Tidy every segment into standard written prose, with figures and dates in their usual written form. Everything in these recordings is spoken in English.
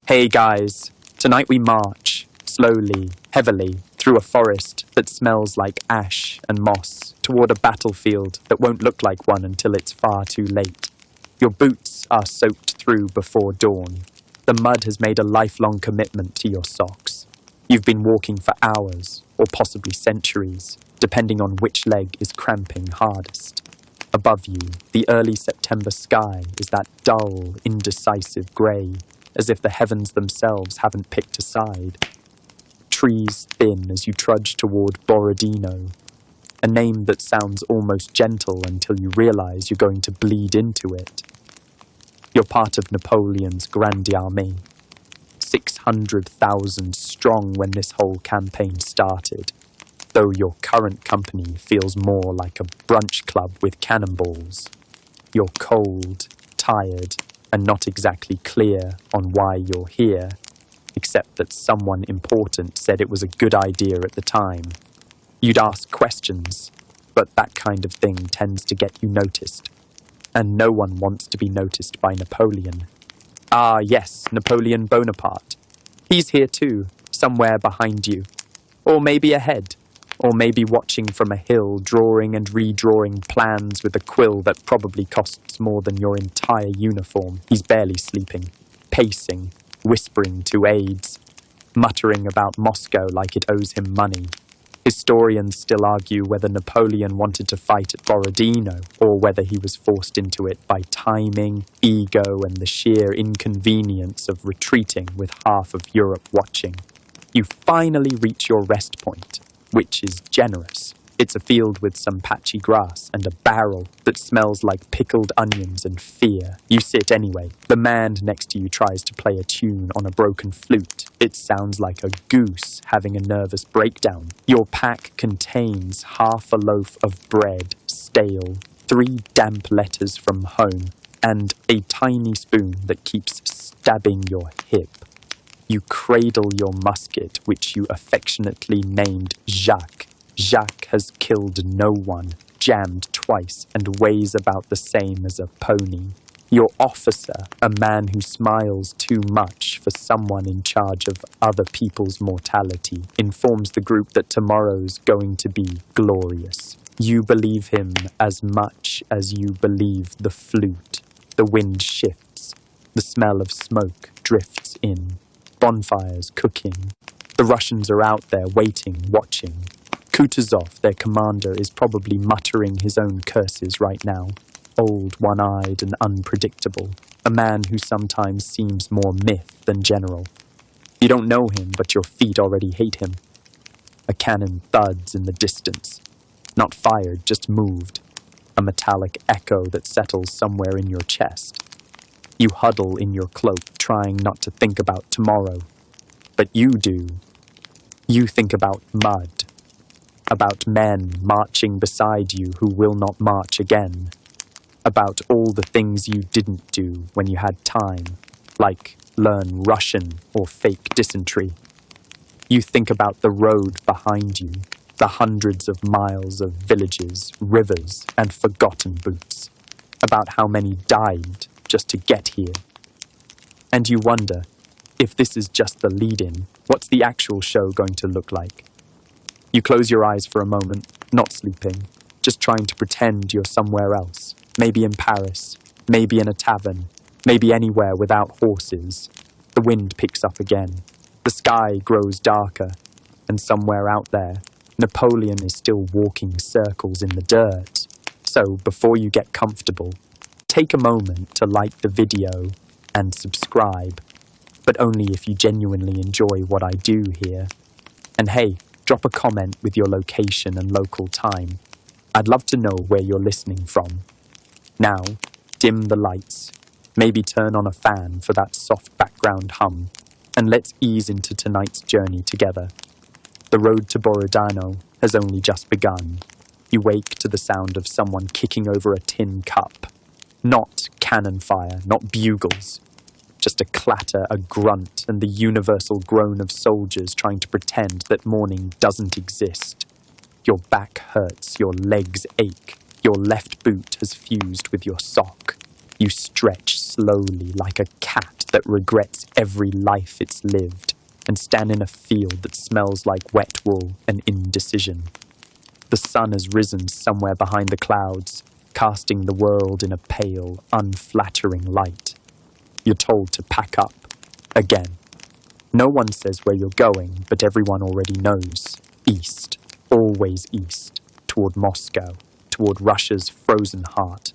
Hey guys, tonight we march, slowly, heavily, through a forest that smells like ash and moss, toward a battlefield that won't look like one until it's far too late. Your boots are soaked through before dawn. The mud has made a lifelong commitment to your socks. You've been walking for hours, or possibly centuries, depending on which leg is cramping hardest. Above you, the early September sky is that dull, indecisive grey, as if the heavens themselves haven't picked a side. Trees thin as you trudge toward Borodino, a name that sounds almost gentle until you realize you're going to bleed into it. You're part of Napoleon's Grande Armée, 600,000 strong when this whole campaign started, though your current company feels more like a brunch club with cannonballs. You're cold, tired, and not exactly clear on why you're here, except that someone important said it was a good idea at the time. You'd ask questions, but that kind of thing tends to get you noticed. And no one wants to be noticed by Napoleon. Ah, yes, Napoleon Bonaparte. He's here too, somewhere behind you. Or maybe ahead. Or maybe watching from a hill, drawing and redrawing plans with a quill that probably costs more than your entire uniform. He's barely sleeping, pacing, whispering to aides, muttering about Moscow like it owes him money. Historians still argue whether Napoleon wanted to fight at Borodino, or whether he was forced into it by timing, ego, and the sheer inconvenience of retreating with half of Europe watching. You finally reach your rest point, which is generous. It's a field with some patchy grass and a barrel that smells like pickled onions and fear. You sit anyway. The man next to you tries to play a tune on a broken flute. It sounds like a goose having a nervous breakdown. Your pack contains half a loaf of bread, stale, 3 damp letters from home, and a tiny spoon that keeps stabbing your hip. You cradle your musket, which you affectionately named Jacques. Jacques has killed no one, jammed twice, and weighs about the same as a pony. Your officer, a man who smiles too much for someone in charge of other people's mortality, informs the group that tomorrow's going to be glorious. You believe him as much as you believe the flute. The wind shifts. The smell of smoke drifts in. Bonfires cooking. The Russians are out there waiting, watching. Kutuzov, their commander, is probably muttering his own curses right now. Old, one-eyed, and unpredictable. A man who sometimes seems more myth than general. You don't know him, but your feet already hate him. A cannon thuds in the distance. Not fired, just moved. A metallic echo that settles somewhere in your chest. You huddle in your cloak, trying not to think about tomorrow. But you do. You think about mud. About men marching beside you who will not march again. About all the things you didn't do when you had time, like learn Russian or fake dysentery. You think about the road behind you, the hundreds of miles of villages, rivers, and forgotten boots. About how many died just to get here. And you wonder, if this is just the lead-in, what's the actual show going to look like? You close your eyes for a moment, not sleeping, just trying to pretend you're somewhere else. Maybe in Paris, maybe in a tavern, maybe anywhere without horses. The wind picks up again. The sky grows darker, and somewhere out there, Napoleon is still walking circles in the dirt. So, before you get comfortable, take a moment to like the video and subscribe, but only if you genuinely enjoy what I do here. And hey, drop a comment with your location and local time. I'd love to know where you're listening from. Now, dim the lights, maybe turn on a fan for that soft background hum, and let's ease into tonight's journey together. The road to Borodino has only just begun. You wake to the sound of someone kicking over a tin cup. Not cannon fire, not bugles. Just a clatter, a grunt, and the universal groan of soldiers trying to pretend that morning doesn't exist. Your back hurts, your legs ache, your left boot has fused with your sock. You stretch slowly like a cat that regrets every life it's lived and stand in a field that smells like wet wool and indecision. The sun has risen somewhere behind the clouds, casting the world in a pale, unflattering light. You're told to pack up. Again. No one says where you're going, but everyone already knows. East. Always east. Toward Moscow. Toward Russia's frozen heart.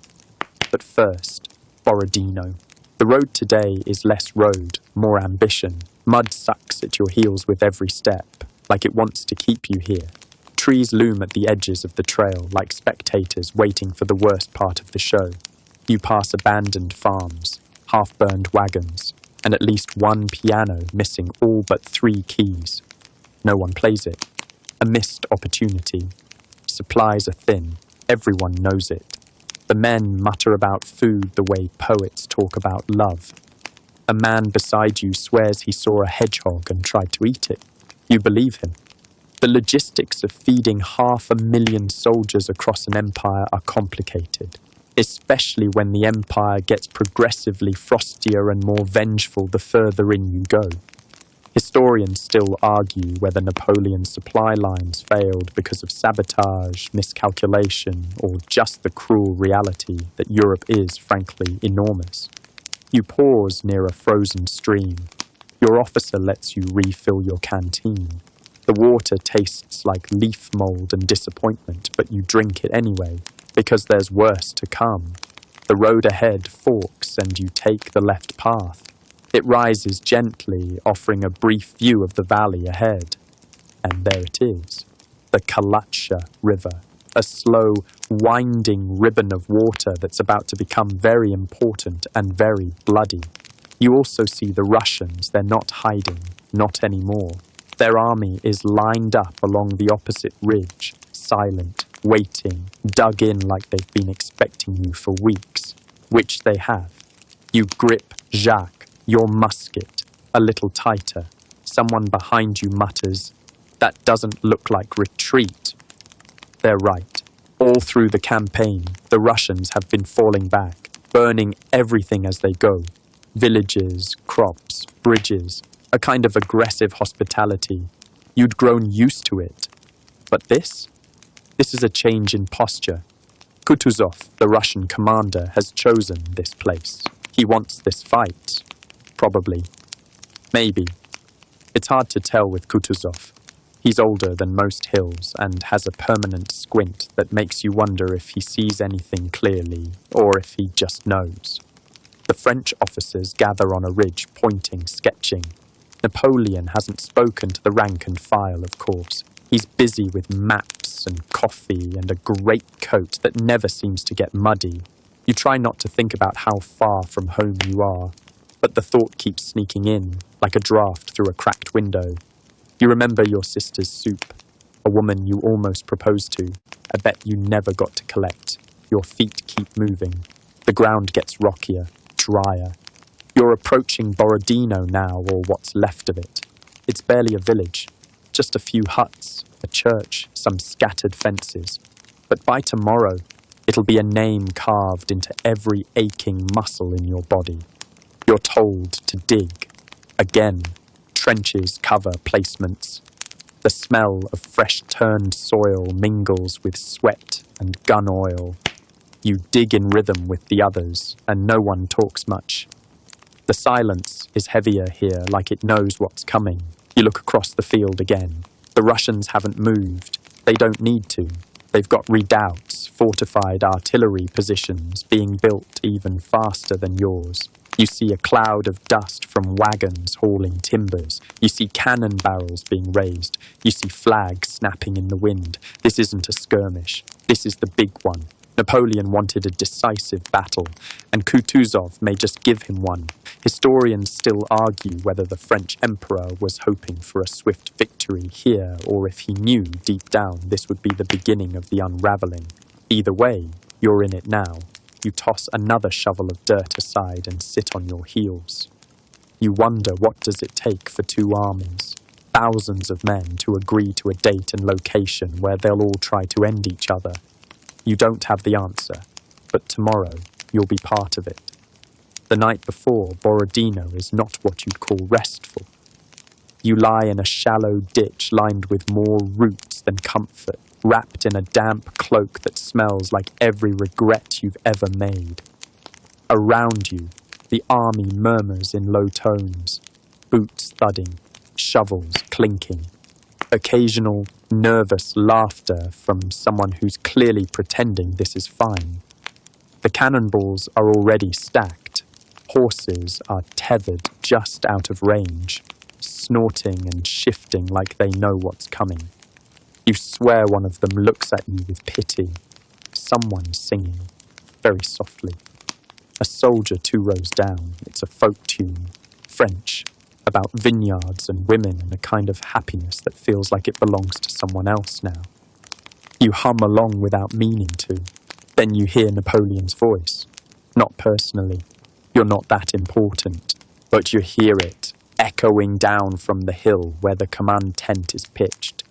But first, Borodino. The road today is less road, more ambition. Mud sucks at your heels with every step, like it wants to keep you here. Trees loom at the edges of the trail, like spectators waiting for the worst part of the show. You pass abandoned farms, half-burned wagons, and at least one piano missing all but 3 keys. No one plays it. A missed opportunity. Supplies are thin. Everyone knows it. The men mutter about food the way poets talk about love. A man beside you swears he saw a hedgehog and tried to eat it. You believe him. The logistics of feeding 500,000 soldiers across an empire are complicated, especially when the empire gets progressively frostier and more vengeful the further in you go. Historians still argue whether Napoleon's supply lines failed because of sabotage, miscalculation, or just the cruel reality that Europe is, frankly, enormous. You pause near a frozen stream. Your officer lets you refill your canteen. The water tastes like leaf mold and disappointment, but you drink it anyway, because there's worse to come. The road ahead forks and you take the left path. It rises gently, offering a brief view of the valley ahead. And there it is, the Kalatsha River, a slow, winding ribbon of water that's about to become very important and very bloody. You also see the Russians. They're not hiding, not anymore. Their army is lined up along the opposite ridge, silent, waiting, dug in like they've been expecting you for weeks, which they have. You grip Jacques, your musket, a little tighter. Someone behind you mutters, "That doesn't look like retreat." They're right. All through the campaign, the Russians have been falling back, burning everything as they go. Villages, crops, bridges, a kind of aggressive hospitality. You'd grown used to it. But this is a change in posture. Kutuzov, the Russian commander, has chosen this place. He wants this fight. Probably. Maybe. It's hard to tell with Kutuzov. He's older than most hills and has a permanent squint that makes you wonder if he sees anything clearly or if he just knows. The French officers gather on a ridge, pointing, sketching. Napoleon hasn't spoken to the rank and file, of course. He's busy with maps and coffee and a great coat that never seems to get muddy. You try not to think about how far from home you are, but the thought keeps sneaking in, like a draft through a cracked window. You remember your sister's soup, a woman you almost proposed to, a bet you never got to collect. Your feet keep moving. The ground gets rockier, drier. You're approaching Borodino now, or what's left of it. It's barely a village, just a few huts, a church, some scattered fences. But by tomorrow, it'll be a name carved into every aching muscle in your body. You're told to dig. Again, trenches cover placements. The smell of fresh-turned soil mingles with sweat and gun oil. You dig in rhythm with the others, and no one talks much. The silence is heavier here, like it knows what's coming. You look across the field again. The Russians haven't moved. They don't need to. They've got redoubts, fortified artillery positions, being built even faster than yours. You see a cloud of dust from wagons hauling timbers. You see cannon barrels being raised. You see flags snapping in the wind. This isn't a skirmish. This is the big one. Napoleon wanted a decisive battle, and Kutuzov may just give him one. Historians still argue whether the French emperor was hoping for a swift victory here, or if he knew deep down this would be the beginning of the unraveling. Either way, you're in it now. You toss another shovel of dirt aside and sit on your heels. You wonder, what does it take for 2 armies, thousands of men, to agree to a date and location where they'll all try to end each other? You don't have the answer, but tomorrow you'll be part of it. The night before, Borodino is not what you'd call restful. You lie in a shallow ditch lined with more roots than comfort, wrapped in a damp cloak that smells like every regret you've ever made. Around you, the army murmurs in low tones, boots thudding, shovels clinking. Occasional, nervous laughter from someone who's clearly pretending this is fine. The cannonballs are already stacked. Horses are tethered just out of range, snorting and shifting like they know what's coming. You swear one of them looks at you with pity. Someone singing, very softly. A soldier 2 rows down. It's a folk tune, French, about vineyards and women and a kind of happiness that feels like it belongs to someone else now. You hum along without meaning to. Then you hear Napoleon's voice. Not personally. You're not that important. But you hear it, echoing down from the hill where the command tent is pitched.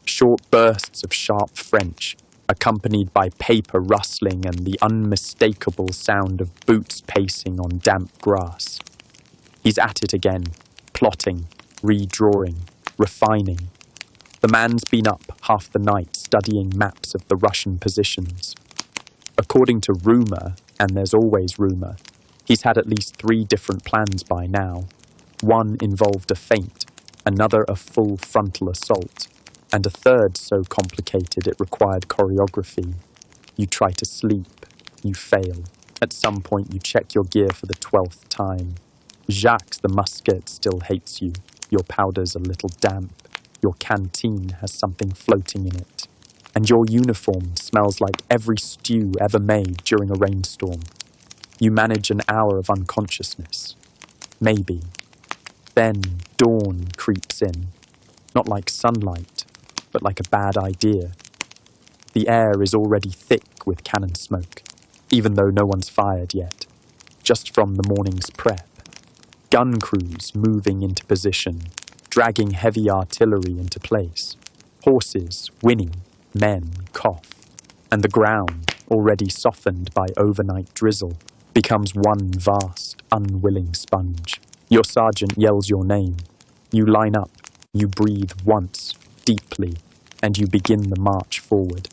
Short bursts of sharp French, accompanied by paper rustling and the unmistakable sound of boots pacing on damp grass. He's at it again, plotting, redrawing, refining. The man's been up half the night studying maps of the Russian positions. According to rumour, and there's always rumour, he's had at least 3 different plans by now. One involved a feint, another a full frontal assault, and a third so complicated it required choreography. You try to sleep, you fail. At some point you check your gear for the 12th time. Jacques the musket still hates you. Your powder's a little damp. Your canteen has something floating in it. And your uniform smells like every stew ever made during a rainstorm. You manage an hour of unconsciousness. Maybe. Then dawn creeps in. Not like sunlight, but like a bad idea. The air is already thick with cannon smoke, even though no one's fired yet, just from the morning's prep. Gun crews moving into position, dragging heavy artillery into place. Horses whinny, men cough, and the ground, already softened by overnight drizzle, becomes one vast, unwilling sponge. Your sergeant yells your name. You line up, you breathe once, deeply, and you begin the march forward.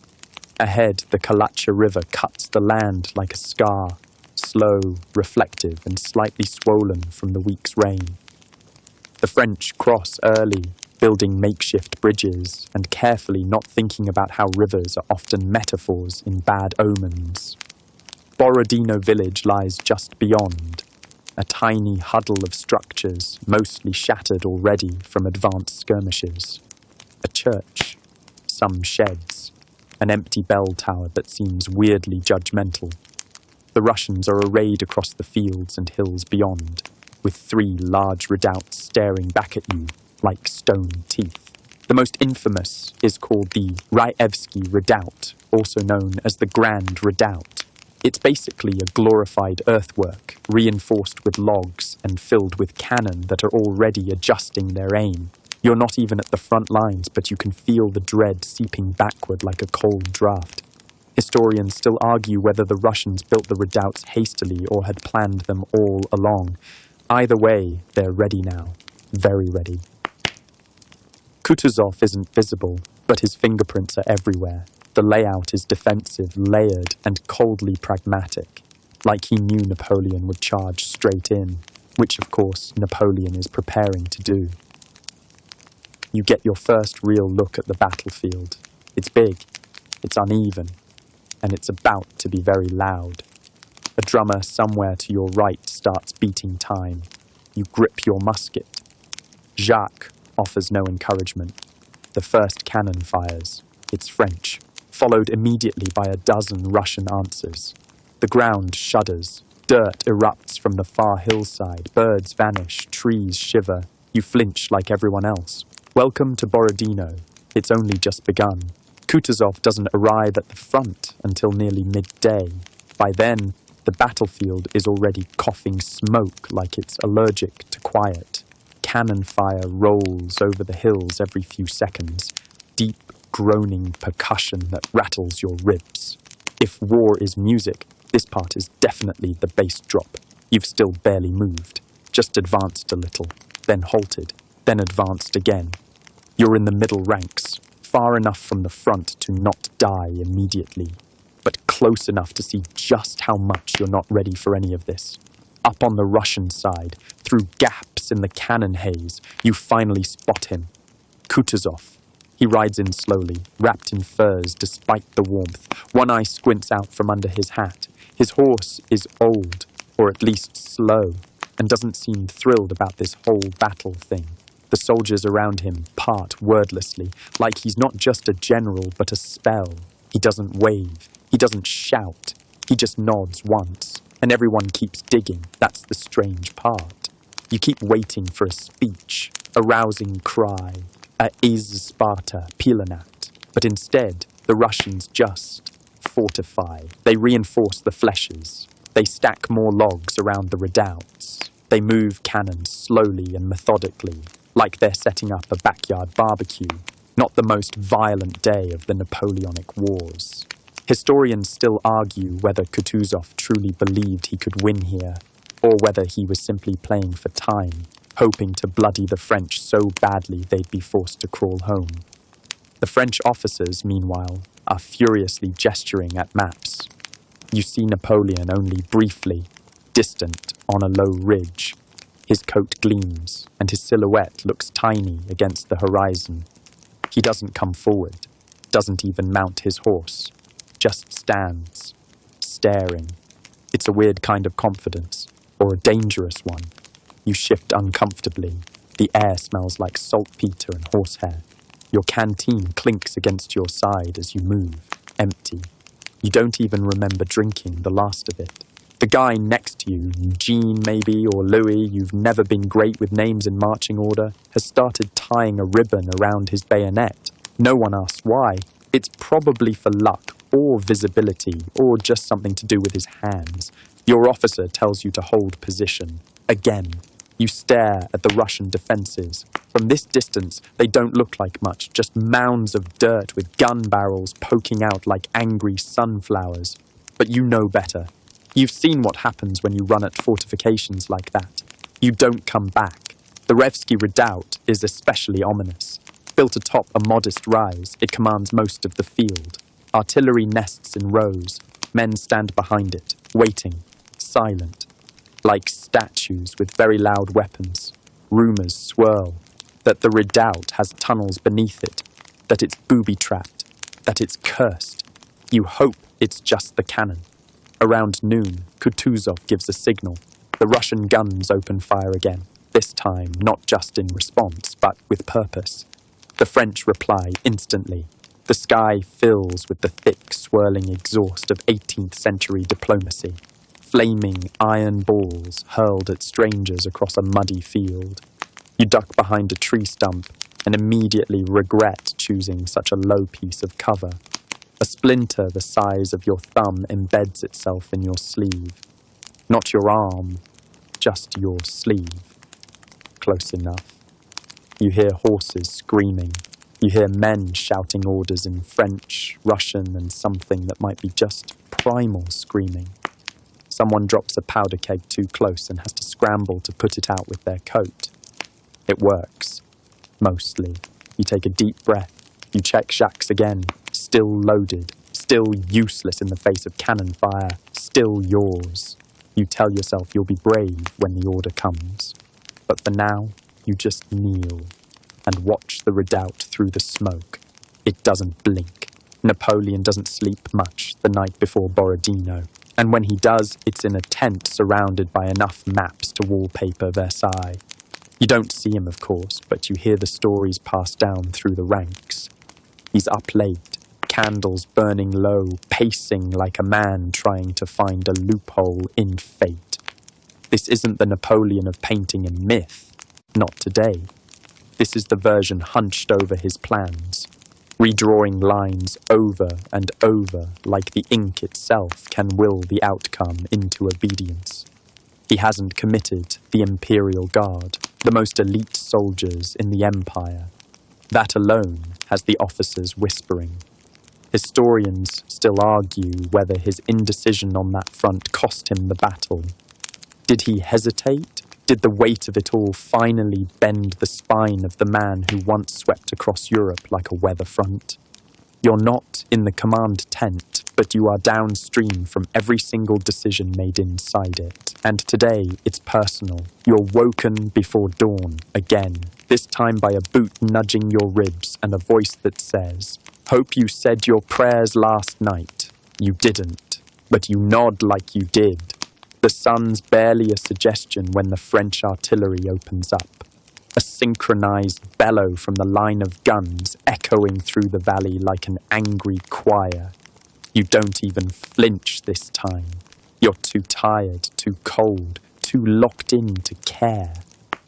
Ahead, the Kalacha River cuts the land like a scar, slow, reflective, and slightly swollen from the week's rain. The French cross early, building makeshift bridges, and carefully not thinking about how rivers are often metaphors in bad omens. Borodino village lies just beyond, a tiny huddle of structures, mostly shattered already from advanced skirmishes. A church, some sheds, an empty bell tower that seems weirdly judgmental. The Russians are arrayed across the fields and hills beyond, with 3 large redoubts staring back at you like stone teeth. The most infamous is called the Raevsky Redoubt, also known as the Grand Redoubt. It's basically a glorified earthwork, reinforced with logs and filled with cannon that are already adjusting their aim. You're not even at the front lines, but you can feel the dread seeping backward like a cold draft. Historians still argue whether the Russians built the redoubts hastily or had planned them all along. Either way, they're ready now. Very ready. Kutuzov isn't visible, but his fingerprints are everywhere. The layout is defensive, layered, and coldly pragmatic, like he knew Napoleon would charge straight in, which of course Napoleon is preparing to do. You get your first real look at the battlefield. It's big, it's uneven, and it's about to be very loud. A drummer somewhere to your right starts beating time. You grip your musket. Jacques offers no encouragement. The first cannon fires. It's French, followed immediately by a dozen Russian answers. The ground shudders. Dirt erupts from the far hillside. Birds vanish. Trees shiver. You flinch like everyone else. Welcome to Borodino. It's only just begun. Kutuzov doesn't arrive at the front until nearly midday. By then, the battlefield is already coughing smoke like it's allergic to quiet. Cannon fire rolls over the hills every few seconds, deep, groaning percussion that rattles your ribs. If war is music, this part is definitely the bass drop. You've still barely moved, just advanced a little, then halted, then advanced again. You're in the middle ranks, far enough from the front to not die immediately, but close enough to see just how much you're not ready for any of this. Up on the Russian side, through gaps in the cannon haze, you finally spot him. Kutuzov. He rides in slowly, wrapped in furs despite the warmth. One eye squints out from under his hat. His horse is old, or at least slow, and doesn't seem thrilled about this whole battle thing. The soldiers around him part wordlessly, like he's not just a general but a spell. He doesn't wave. He doesn't shout. He just nods once, and everyone keeps digging. That's the strange part. You keep waiting for a speech, a rousing cry, a "Is Sparta Pilanat," but instead, the Russians just fortify. They reinforce the flèches. They stack more logs around the redoubts. They move cannons slowly and methodically, like they're setting up a backyard barbecue, not the most violent day of the Napoleonic Wars. Historians still argue whether Kutuzov truly believed he could win here, or whether he was simply playing for time, hoping to bloody the French so badly they'd be forced to crawl home. The French officers, meanwhile, are furiously gesturing at maps. You see Napoleon only briefly, distant on a low ridge. His coat gleams, and his silhouette looks tiny against the horizon. He doesn't come forward, doesn't even mount his horse, just stands, staring. It's a weird kind of confidence, or a dangerous one. You shift uncomfortably. The air smells like saltpeter and horsehair. Your canteen clinks against your side as you move, empty. You don't even remember drinking the last of it. The guy next to you, Eugene maybe, or Louis, you've never been great with names in marching order, has started tying a ribbon around his bayonet. No one asks why. It's probably for luck, or visibility, or just something to do with his hands. Your officer tells you to hold position. Again, you stare at the Russian defenses. From this distance, they don't look like much, just mounds of dirt with gun barrels poking out like angry sunflowers. But you know better. You've seen what happens when you run at fortifications like that. You don't come back. The Revsky Redoubt is especially ominous. Built atop a modest rise, it commands most of the field. Artillery nests in rows. Men stand behind it, waiting, silent, like statues with very loud weapons. Rumors swirl that the redoubt has tunnels beneath it, that it's booby-trapped, that it's cursed. You hope it's just the cannon. Around noon, Kutuzov gives a signal. The Russian guns open fire again, this time not just in response, but with purpose. The French reply instantly. The sky fills with the thick, swirling exhaust of 18th century diplomacy. Flaming iron balls hurled at strangers across a muddy field. You duck behind a tree stump and immediately regret choosing such a low piece of cover. A splinter the size of your thumb embeds itself in your sleeve. Not your arm, just your sleeve. Close enough. You hear horses screaming. You hear men shouting orders in French, Russian, and something that might be just primal screaming. Someone drops a powder keg too close and has to scramble to put it out with their coat. It works. Mostly. You take a deep breath. You check Jacques again. Still loaded. Still useless in the face of cannon fire. Still yours. You tell yourself you'll be brave when the order comes. But for now, you just kneel and watch the redoubt through the smoke. It doesn't blink. Napoleon doesn't sleep much the night before Borodino. And when he does, it's in a tent surrounded by enough maps to wallpaper Versailles. You don't see him, of course, but you hear the stories passed down through the ranks. He's up late, candles burning low, pacing like a man trying to find a loophole in fate. This isn't the Napoleon of painting and myth. Not today. This is the version hunched over his plans, redrawing lines over and over like the ink itself can will the outcome into obedience. He hasn't committed the Imperial Guard, the most elite soldiers in the Empire. That alone has the officers whispering. Historians still argue whether his indecision on that front cost him the battle. Did he hesitate? Did the weight of it all finally bend the spine of the man who once swept across Europe like a weather front? You're not in the command tent, but you are downstream from every single decision made inside it. And today, it's personal. You're woken before dawn, again, this time by a boot nudging your ribs and a voice that says, "Hope you said your prayers last night." You didn't, but you nod like you did. The sun's barely a suggestion when the French artillery opens up. A synchronized bellow from the line of guns echoing through the valley like an angry choir. You don't even flinch this time. You're too tired, too cold, too locked in to care.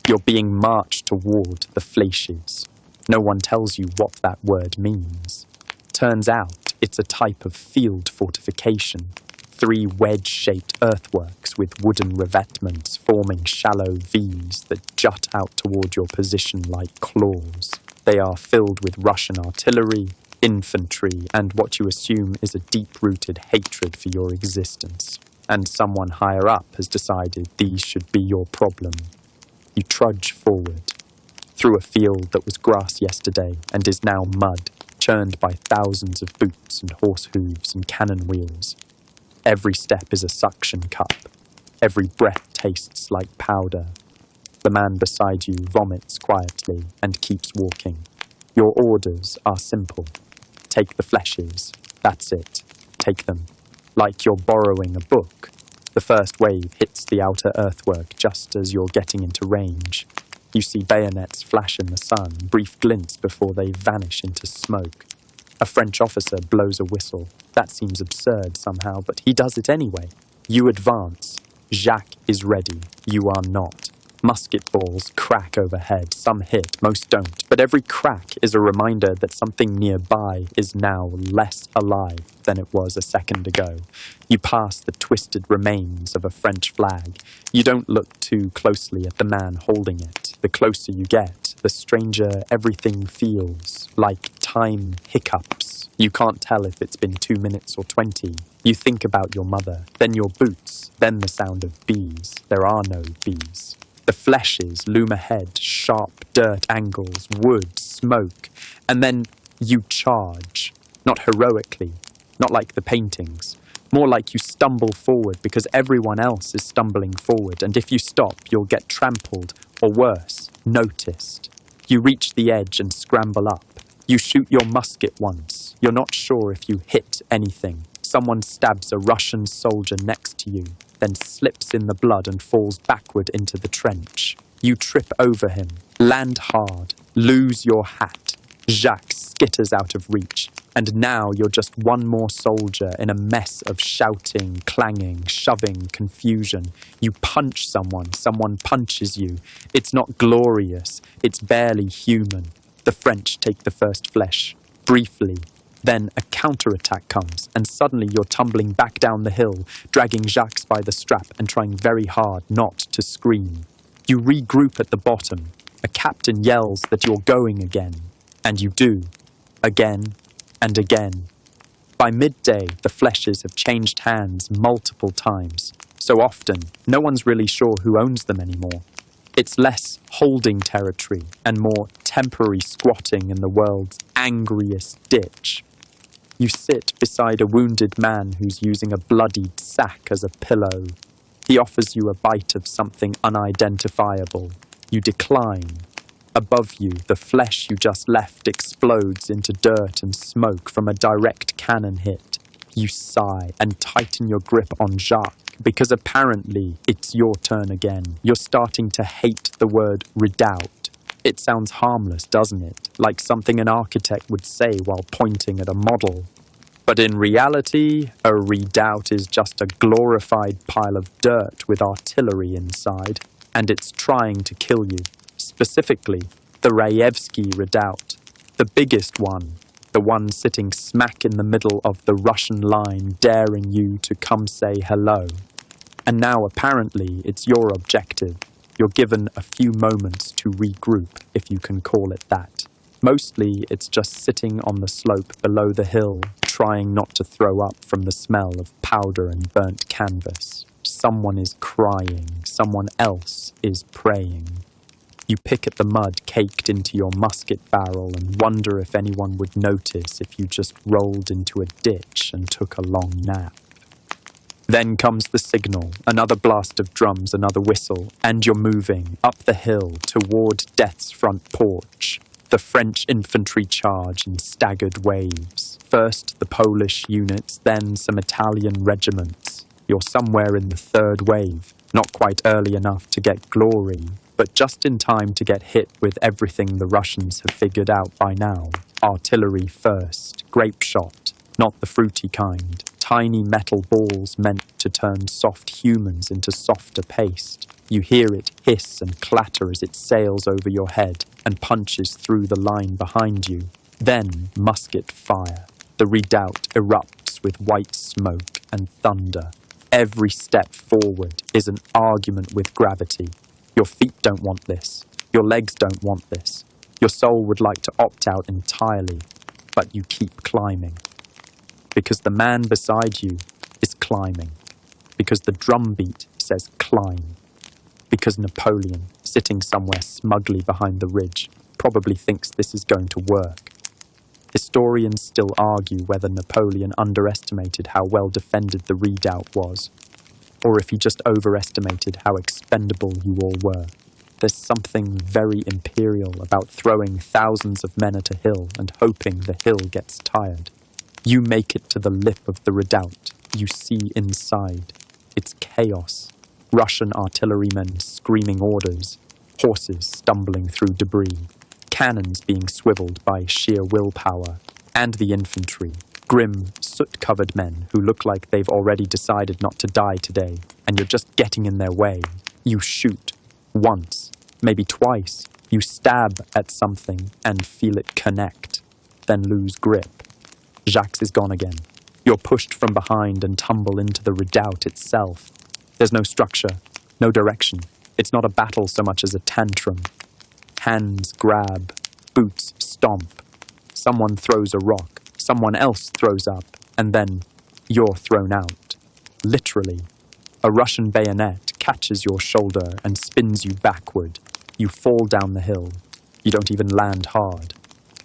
You're being marched toward the flèches. No one tells you what that word means. Turns out it's a type of field fortification. 3 wedge-shaped earthworks with wooden revetments forming shallow V's that jut out toward your position like claws. They are filled with Russian artillery, infantry, and what you assume is a deep-rooted hatred for your existence. And someone higher up has decided these should be your problem. You trudge forward, through a field that was grass yesterday and is now mud, churned by thousands of boots and horse hooves and cannon wheels. Every step is a suction cup. Every breath tastes like powder. The man beside you vomits quietly and keeps walking. Your orders are simple. Take the flèches. That's it. Take them. Like you're borrowing a book. The first wave hits the outer earthwork just as you're getting into range. You see bayonets flash in the sun, brief glints before they vanish into smoke. A French officer blows a whistle. That seems absurd somehow, but he does it anyway. You advance. Jacques is ready. You are not. Musket balls crack overhead. Some hit, most don't. But every crack is a reminder that something nearby is now less alive than it was a second ago. You pass the twisted remains of a French flag. You don't look too closely at the man holding it. The closer you get, the stranger everything feels, like time hiccups. You can't tell if it's been 2 minutes or 20. You think about your mother, then your boots, then the sound of bees. There are no bees. The flèches loom ahead, sharp dirt angles, wood, smoke, and then you charge. Not heroically, not like the paintings. More like you stumble forward because everyone else is stumbling forward, and if you stop, you'll get trampled, or worse, noticed. You reach the edge and scramble up. You shoot your musket once. You're not sure if you hit anything. Someone stabs a Russian soldier next to you, then slips in the blood and falls backward into the trench. You trip over him, land hard, lose your hat. Jacques skitters out of reach, and now you're just one more soldier in a mess of shouting, clanging, shoving, confusion. You punch someone, someone punches you. It's not glorious, it's barely human. The French take the first flèche, briefly. Then a counterattack comes, and suddenly you're tumbling back down the hill, dragging Jacques by the strap and trying very hard not to scream. You regroup at the bottom. A captain yells that you're going again. And you do. Again and again. By midday, the flèches have changed hands multiple times. So often, no one's really sure who owns them anymore. It's less holding territory and more temporary squatting in the world's angriest ditch. You sit beside a wounded man who's using a bloodied sack as a pillow. He offers you a bite of something unidentifiable. You decline. Above you, the flesh you just left explodes into dirt and smoke from a direct cannon hit. You sigh and tighten your grip on Jacques, because apparently it's your turn again. You're starting to hate the word redoubt. It sounds harmless, doesn't it? Like something an architect would say while pointing at a model. But in reality, a redoubt is just a glorified pile of dirt with artillery inside, and it's trying to kill you. Specifically, the Raevsky redoubt, the biggest one, the one sitting smack in the middle of the Russian line, daring you to come say hello. And now apparently it's your objective. You're given a few moments to regroup, if you can call it that. Mostly it's just sitting on the slope below the hill, trying not to throw up from the smell of powder and burnt canvas. Someone is crying, someone else is praying. You pick at the mud caked into your musket barrel and wonder if anyone would notice if you just rolled into a ditch and took a long nap. Then comes the signal, another blast of drums, another whistle, and you're moving up the hill toward Death's front porch. The French infantry charge in staggered waves. First the Polish units, then some Italian regiments. You're somewhere in the third wave, not quite early enough to get glory, but just in time to get hit with everything the Russians have figured out by now. Artillery first, grape shot, not the fruity kind. Tiny metal balls meant to turn soft humans into softer paste. You hear it hiss and clatter as it sails over your head and punches through the line behind you. Then musket fire. The redoubt erupts with white smoke and thunder. Every step forward is an argument with gravity. Your feet don't want this. Your legs don't want this. Your soul would like to opt out entirely, but you keep climbing. Because the man beside you is climbing. Because the drumbeat says climb. Because Napoleon, sitting somewhere smugly behind the ridge, probably thinks this is going to work. Historians still argue whether Napoleon underestimated how well defended the redoubt was, or if he just overestimated how expendable you all were. There's something very imperial about throwing thousands of men at a hill and hoping the hill gets tired. You make it to the lip of the redoubt. You see inside. It's chaos. Russian artillerymen screaming orders, horses stumbling through debris, cannons being swiveled by sheer willpower, and the infantry, grim, soot-covered men who look like they've already decided not to die today, and you're just getting in their way. You shoot. Once, maybe twice. You stab at something and feel it connect, then lose grip. Jacques is gone again. You're pushed from behind and tumble into the redoubt itself. There's no structure, no direction. It's not a battle so much as a tantrum. Hands grab, boots stomp. Someone throws a rock, someone else throws up, and then you're thrown out. Literally. A Russian bayonet catches your shoulder and spins you backward. You fall down the hill. You don't even land hard.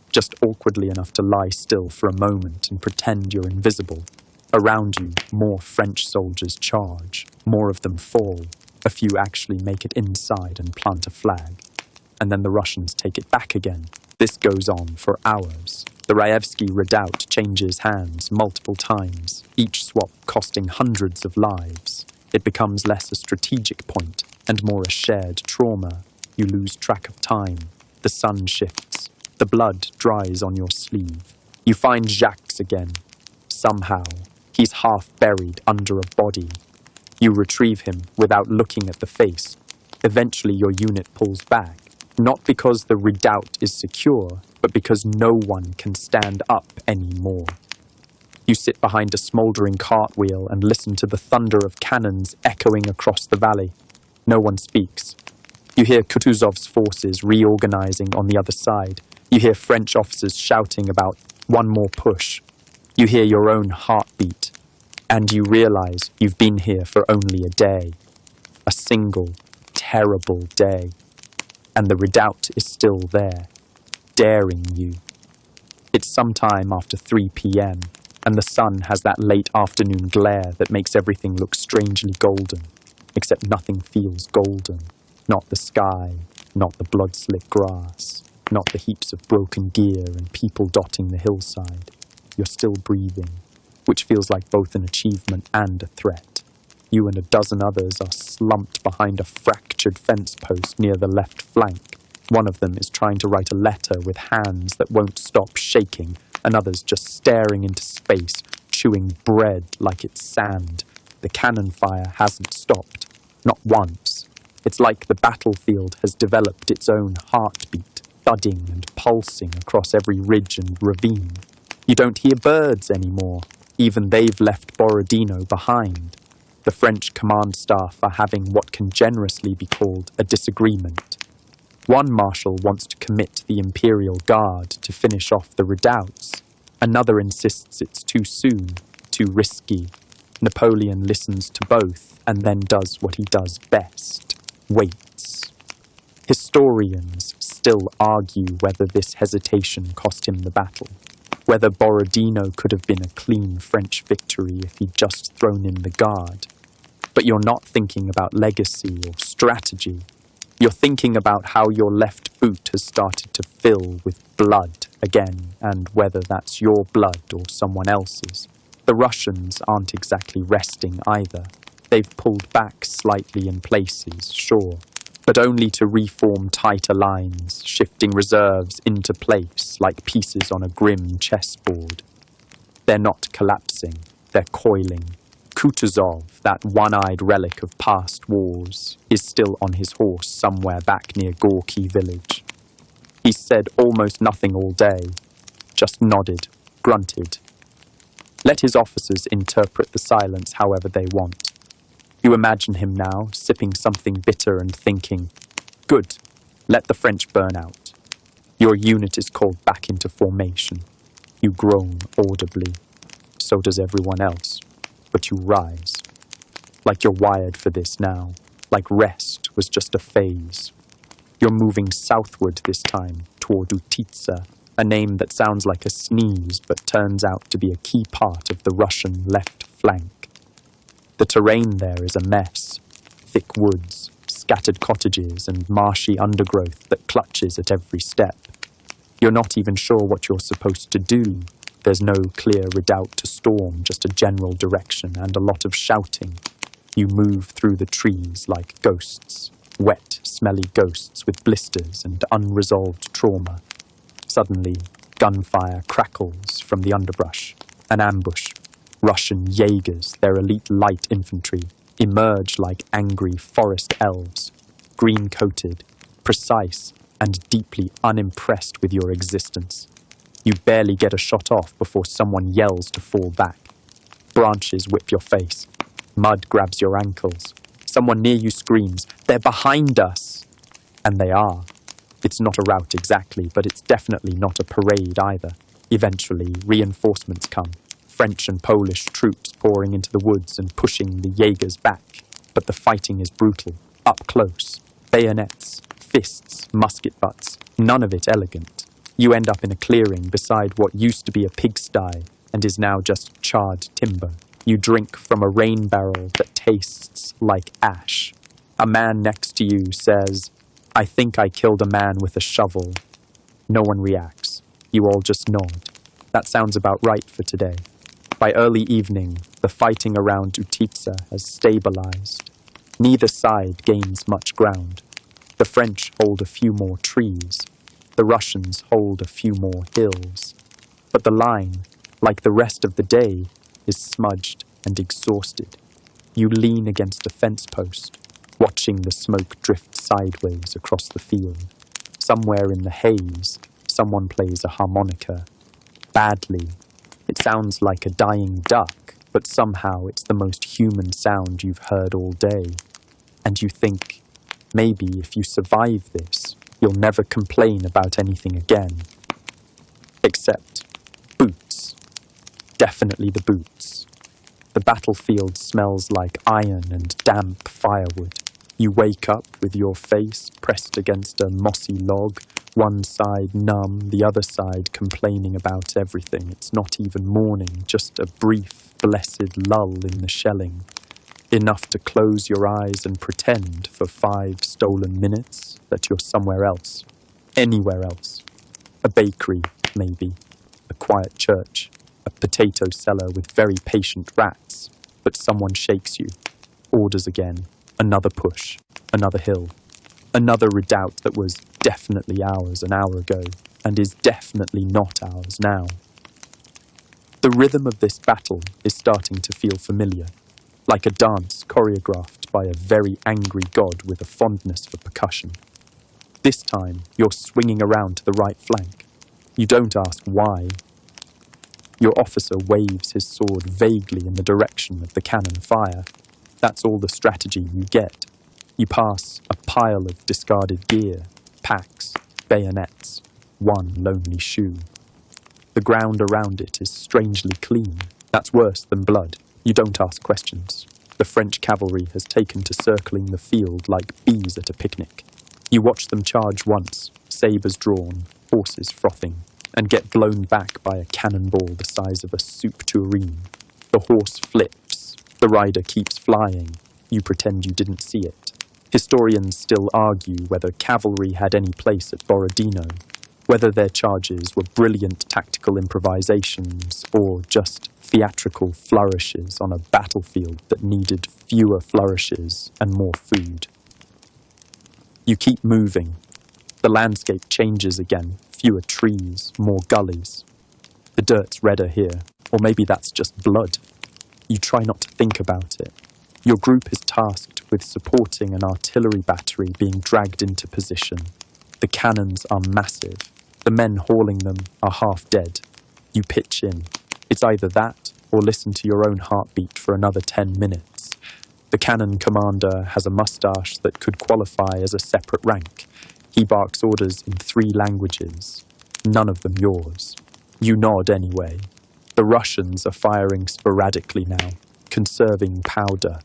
Just awkwardly enough to lie still for a moment and pretend you're invisible. Around you, more French soldiers charge. More of them fall. A few actually make it inside and plant a flag. And then the Russians take it back again. This goes on for hours. The Raevsky redoubt changes hands multiple times, each swap costing hundreds of lives. It becomes less a strategic point and more a shared trauma. You lose track of time. The sun shifts. The blood dries on your sleeve. You find Jacques again. Somehow. He's half buried under a body. You retrieve him without looking at the face. Eventually your unit pulls back. Not because the redoubt is secure, but because no one can stand up anymore. You sit behind a smouldering cartwheel and listen to the thunder of cannons echoing across the valley. No one speaks. You hear Kutuzov's forces reorganizing on the other side. You hear French officers shouting about one more push. You hear your own heartbeat. And you realize you've been here for only a day. A single, terrible day. And the redoubt is still there, daring you. It's sometime after 3 p.m., and the sun has that late afternoon glare that makes everything look strangely golden, except nothing feels golden. Not the sky, not the blood-slick grass, not the heaps of broken gear and people dotting the hillside. You're still breathing, which feels like both an achievement and a threat. You and a dozen others are slumped behind a fractured fence post near the left flank. One of them is trying to write a letter with hands that won't stop shaking, another's just staring into space, chewing bread like it's sand. The cannon fire hasn't stopped, not once. It's like the battlefield has developed its own heartbeat, thudding and pulsing across every ridge and ravine. You don't hear birds anymore. Even they've left Borodino behind. The French command staff are having what can generously be called a disagreement. One marshal wants to commit the Imperial Guard to finish off the redoubts. Another insists it's too soon, too risky. Napoleon listens to both and then does what he does best: waits. Historians still argue whether this hesitation cost him the battle, whether Borodino could have been a clean French victory if he'd just thrown in the guard. But you're not thinking about legacy or strategy. You're thinking about how your left boot has started to fill with blood again, and whether that's your blood or someone else's. The Russians aren't exactly resting either. They've pulled back slightly in places, sure, but only to reform tighter lines, shifting reserves into place like pieces on a grim chessboard. They're not collapsing, they're coiling. Kutuzov, that one-eyed relic of past wars, is still on his horse somewhere back near Gorky village. He's said almost nothing all day, just nodded, grunted. Let his officers interpret the silence however they want. You imagine him now, sipping something bitter and thinking, "Good, let the French burn out." Your unit is called back into formation. You groan audibly. So does everyone else. But you rise. Like you're wired for this now. Like rest was just a phase. You're moving southward this time, toward Utitsa, a name that sounds like a sneeze but turns out to be a key part of the Russian left flank. The terrain there is a mess. Thick woods, scattered cottages, and marshy undergrowth that clutches at every step. You're not even sure what you're supposed to do. There's no clear redoubt to storm, just a general direction and a lot of shouting. You move through the trees like ghosts, wet, smelly ghosts with blisters and unresolved trauma. Suddenly, gunfire crackles from the underbrush. An ambush. Russian Jaegers, their elite light infantry, emerge like angry forest elves, green-coated, precise, and deeply unimpressed with your existence. You barely get a shot off before someone yells to fall back. Branches whip your face. Mud grabs your ankles. Someone near you screams, "They're behind us!" And they are. It's not a rout exactly, but it's definitely not a parade either. Eventually, reinforcements come. French and Polish troops pouring into the woods and pushing the Jaegers back. But the fighting is brutal, up close. Bayonets, fists, musket butts, none of it elegant. You end up in a clearing beside what used to be a pigsty and is now just charred timber. You drink from a rain barrel that tastes like ash. A man next to you says, "I think I killed a man with a shovel." No one reacts. You all just nod. That sounds about right for today. By early evening, the fighting around Utitsa has stabilized. Neither side gains much ground. The French hold a few more trees. The Russians hold a few more hills. But the line, like the rest of the day, is smudged and exhausted. You lean against a fence post, watching the smoke drift sideways across the field. Somewhere in the haze, someone plays a harmonica. Badly. It sounds like a dying duck, but somehow it's the most human sound you've heard all day. And you think, maybe if you survive this, you'll never complain about anything again. Except boots. Definitely the boots. The battlefield smells like iron and damp firewood. You wake up with your face pressed against a mossy log, one side numb, the other side complaining about everything. It's not even morning, just a brief, blessed lull in the shelling. Enough to close your eyes and pretend for 5 stolen minutes that you're somewhere else. Anywhere else. A bakery, maybe. A quiet church. A potato cellar with very patient rats. But someone shakes you. Orders again. Another push. Another hill. Another redoubt that was definitely ours an hour ago, and is definitely not ours now. The rhythm of this battle is starting to feel familiar, like a dance choreographed by a very angry god with a fondness for percussion. This time, you're swinging around to the right flank. You don't ask why. Your officer waves his sword vaguely in the direction of the cannon fire. That's all the strategy you get. You pass a pile of discarded gear, packs, bayonets, one lonely shoe. The ground around it is strangely clean. That's worse than blood. You don't ask questions. The French cavalry has taken to circling the field like bees at a picnic. You watch them charge once, sabres drawn, horses frothing, and get blown back by a cannonball the size of a soup tureen. The horse flips. The rider keeps flying. You pretend you didn't see it. Historians still argue whether cavalry had any place at Borodino, whether their charges were brilliant tactical improvisations or just theatrical flourishes on a battlefield that needed fewer flourishes and more food. You keep moving. The landscape changes again, fewer trees, more gullies. The dirt's redder here, or maybe that's just blood. You try not to think about it. Your group is tasked with supporting an artillery battery being dragged into position. The cannons are massive. The men hauling them are half dead. You pitch in. It's either that or listen to your own heartbeat for another 10 minutes. The cannon commander has a mustache that could qualify as a separate rank. He barks orders in 3 languages, none of them yours. You nod anyway. The Russians are firing sporadically now, conserving powder.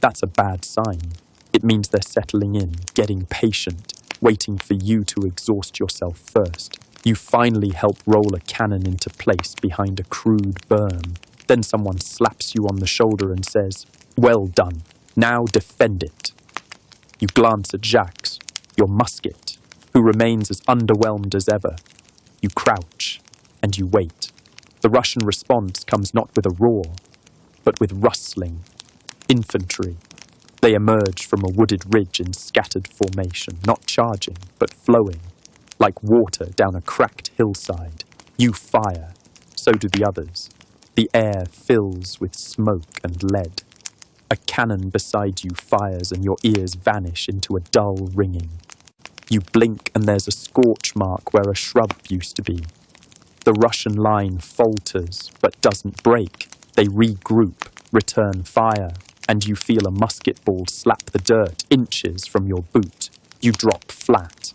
That's a bad sign. It means they're settling in, getting patient, waiting for you to exhaust yourself first. You finally help roll a cannon into place behind a crude berm. Then someone slaps you on the shoulder and says, "Well done. Now defend it." You glance at Jacques, your musket, who remains as underwhelmed as ever. You crouch, and you wait. The Russian response comes not with a roar, but with rustling. Infantry. They emerge from a wooded ridge in scattered formation, not charging, but flowing, like water down a cracked hillside. You fire. So do the others. The air fills with smoke and lead. A cannon beside you fires and your ears vanish into a dull ringing. You blink and there's a scorch mark where a shrub used to be. The Russian line falters but doesn't break. They regroup, return fire, and you feel a musket ball slap the dirt inches from your boot. You drop flat.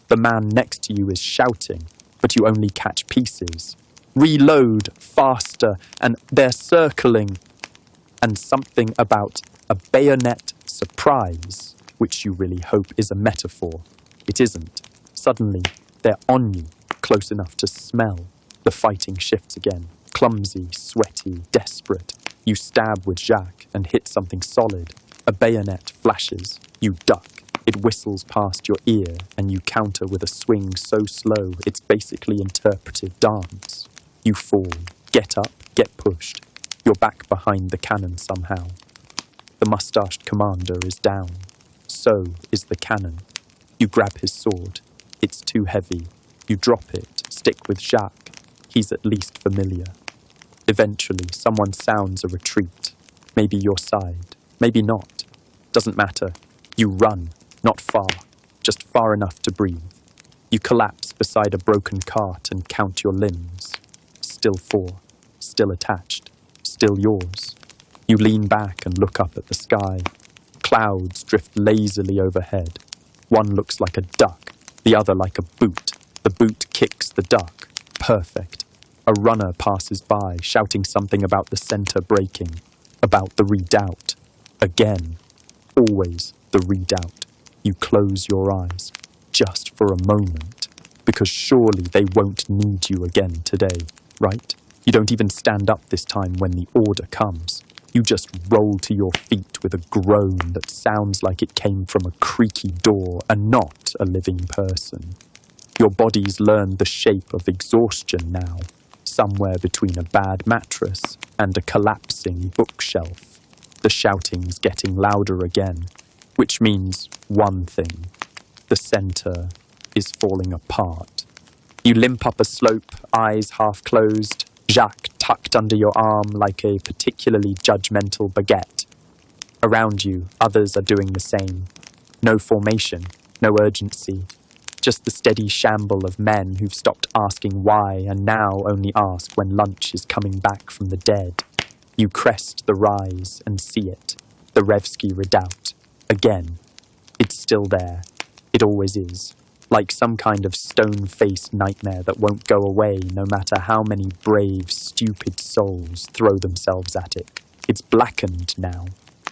The man next to you is shouting, but you only catch pieces. Reload, faster, and they're circling. And something about a bayonet surprise, which you really hope is a metaphor. It isn't. Suddenly, they're on you, close enough to smell. The fighting shifts again, clumsy, sweaty, desperate. You stab with Jacques and hit something solid. A bayonet flashes. You duck. It whistles past your ear, and you counter with a swing so slow it's basically interpretive dance. You fall. Get up, get pushed. You're back behind the cannon somehow. The mustached commander is down. So is the cannon. You grab his sword. It's too heavy. You drop it, stick with Jacques. He's at least familiar. Eventually, someone sounds a retreat. Maybe your side, maybe not. Doesn't matter. You run, not far, just far enough to breathe. You collapse beside a broken cart and count your limbs. Still 4, still attached, still yours. You lean back and look up at the sky. Clouds drift lazily overhead. One looks like a duck, the other like a boot. The boot kicks the duck. Perfect. A runner passes by, shouting something about the center breaking, about the redoubt. Again. Always the redoubt. You close your eyes, just for a moment, because surely they won't need you again today, right? You don't even stand up this time when the order comes. You just roll to your feet with a groan that sounds like it came from a creaky door and not a living person. Your body's learned the shape of exhaustion now, somewhere between a bad mattress and a collapsing bookshelf. The shouting's getting louder again, which means one thing. The center is falling apart. You limp up a slope, eyes half closed, Jacques tucked under your arm like a particularly judgmental baguette. Around you, others are doing the same. No formation, no urgency. Just the steady shamble of men who've stopped asking why and now only ask when lunch is coming back from the dead. You crest the rise and see it. The Revsky Redoubt. Again. It's still there. It always is. like some kind of stone-faced nightmare that won't go away no matter how many brave, stupid souls throw themselves at it. It's blackened now,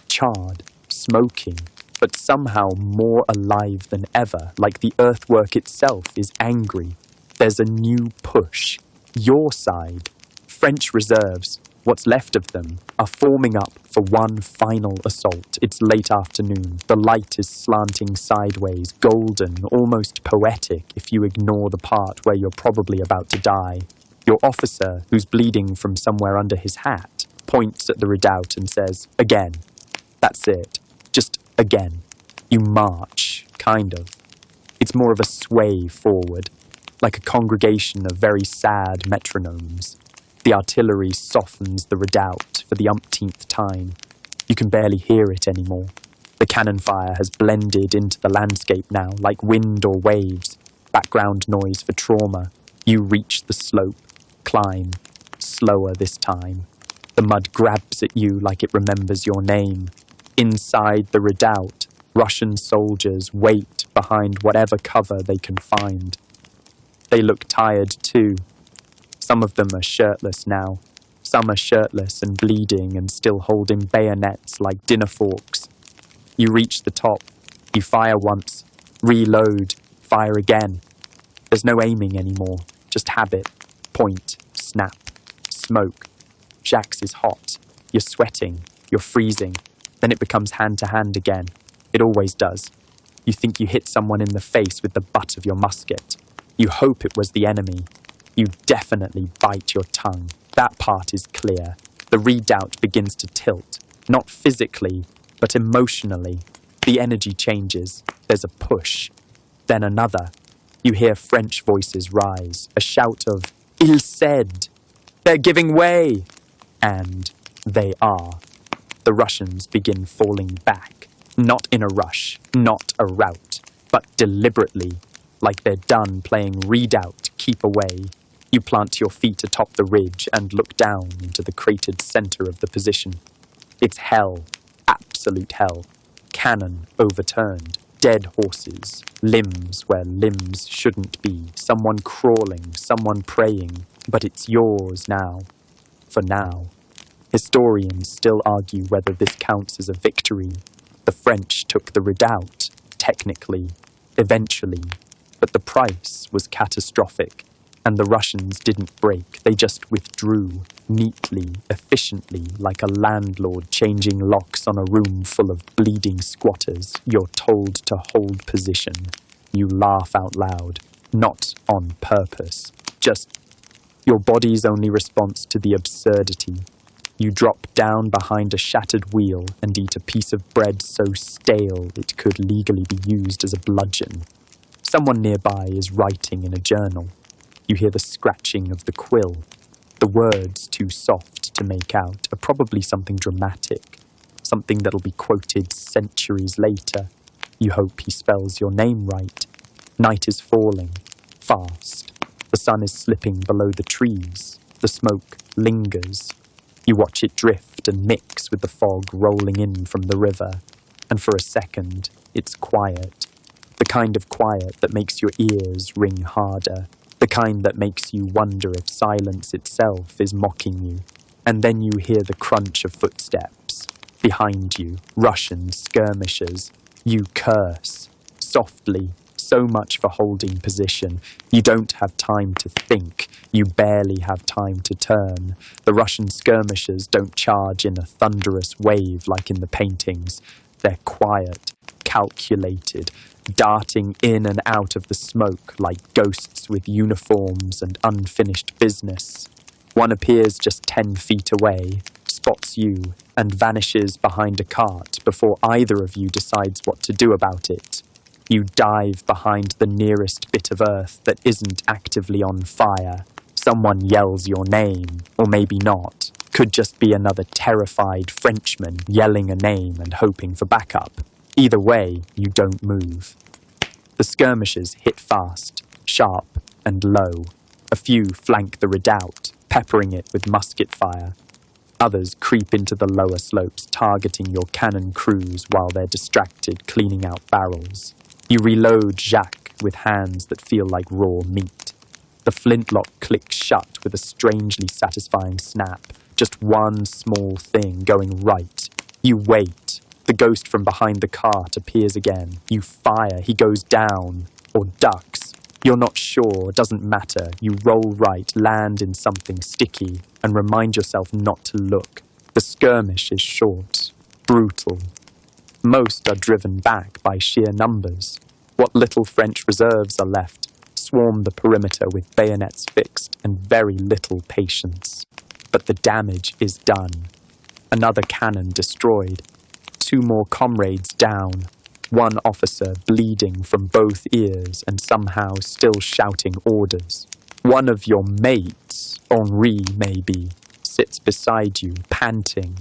charred, smoking, but somehow more alive than ever, like the earthwork itself is angry. There's a new push. Your side, French reserves, what's left of them, are forming up for one final assault. It's late afternoon. The light is slanting sideways, golden, almost poetic if you ignore the part where you're probably about to die. Your officer, who's bleeding from somewhere under his hat, points at the redoubt and says, "Again." That's it. Just again. You march, kind of. It's more of a sway forward, like a congregation of very sad metronomes. The artillery softens the redoubt for the umpteenth time. You can barely hear it anymore. The cannon fire has blended into the landscape now, like wind or waves, background noise for trauma. You reach the slope, climb, slower this time. The mud grabs at you like it remembers your name. Inside the redoubt, Russian soldiers wait behind whatever cover they can find. They look tired too. Some of them are shirtless now. Some are shirtless and bleeding and still holding bayonets like dinner forks. You reach the top. You fire once, reload, fire again. There's no aiming anymore, just habit. Point, snap, smoke. Jacques is hot. You're sweating. You're freezing. Then it becomes hand-to-hand again. It always does. You think you hit someone in the face with the butt of your musket. You hope it was the enemy. You definitely bite your tongue. That part is clear. The redoubt begins to tilt. Not physically, but emotionally. The energy changes. There's a push. Then another. You hear French voices rise. A shout of, "Il cède! They're giving way!" And they are. The Russians begin falling back. Not in a rush, not a rout, but deliberately, like they're done playing redoubt, keep away. You plant your feet atop the ridge and look down into the cratered center of the position. It's hell, absolute hell. Cannon overturned, dead horses, limbs where limbs shouldn't be, someone crawling, someone praying, but it's yours now. For now. Historians still argue whether this counts as a victory. The French took the redoubt, technically, eventually, but the price was catastrophic, and the Russians didn't break. They just withdrew, neatly, efficiently, like a landlord changing locks on a room full of bleeding squatters. You're told to hold position. You laugh out loud, not on purpose, just your body's only response to the absurdity. You drop down behind a shattered wheel and eat a piece of bread so stale it could legally be used as a bludgeon. Someone nearby is writing in a journal. You hear the scratching of the quill. The words, too soft to make out, are probably something dramatic, something that'll be quoted centuries later. You hope he spells your name right. Night is falling, fast. The sun is slipping below the trees. The smoke lingers. You watch it drift and mix with the fog rolling in from the river, and for a second, it's quiet. The kind of quiet that makes your ears ring harder, the kind that makes you wonder if silence itself is mocking you. And then you hear the crunch of footsteps. Behind you, Russian skirmishers. You curse, softly, so much for holding position. You don't have time to think. You barely have time to turn. The Russian skirmishers don't charge in a thunderous wave like in the paintings. They're quiet, calculated, darting in and out of the smoke like ghosts with uniforms and unfinished business. One appears just 10 feet away, spots you, and vanishes behind a cart before either of you decides what to do about it. You dive behind the nearest bit of earth that isn't actively on fire. Someone yells your name, or maybe not. Could just be another terrified Frenchman yelling a name and hoping for backup. Either way, you don't move. The skirmishers hit fast, sharp, and low. A few flank the redoubt, peppering it with musket fire. Others creep into the lower slopes, targeting your cannon crews while they're distracted cleaning out barrels. You reload Jacques with hands that feel like raw meat. The flintlock clicks shut with a strangely satisfying snap. Just one small thing going right. You wait. The ghost from behind the cart appears again. You fire. He goes down. Or ducks. You're not sure. Doesn't matter. You roll right, land in something sticky, and remind yourself not to look. The skirmish is short. Brutal. Most are driven back by sheer numbers. What little French reserves are left swarm the perimeter with bayonets fixed and very little patience. But the damage is done. Another cannon destroyed. 2 more comrades down. 1 officer bleeding from both ears and somehow still shouting orders. One of your mates, Henri maybe, sits beside you, panting.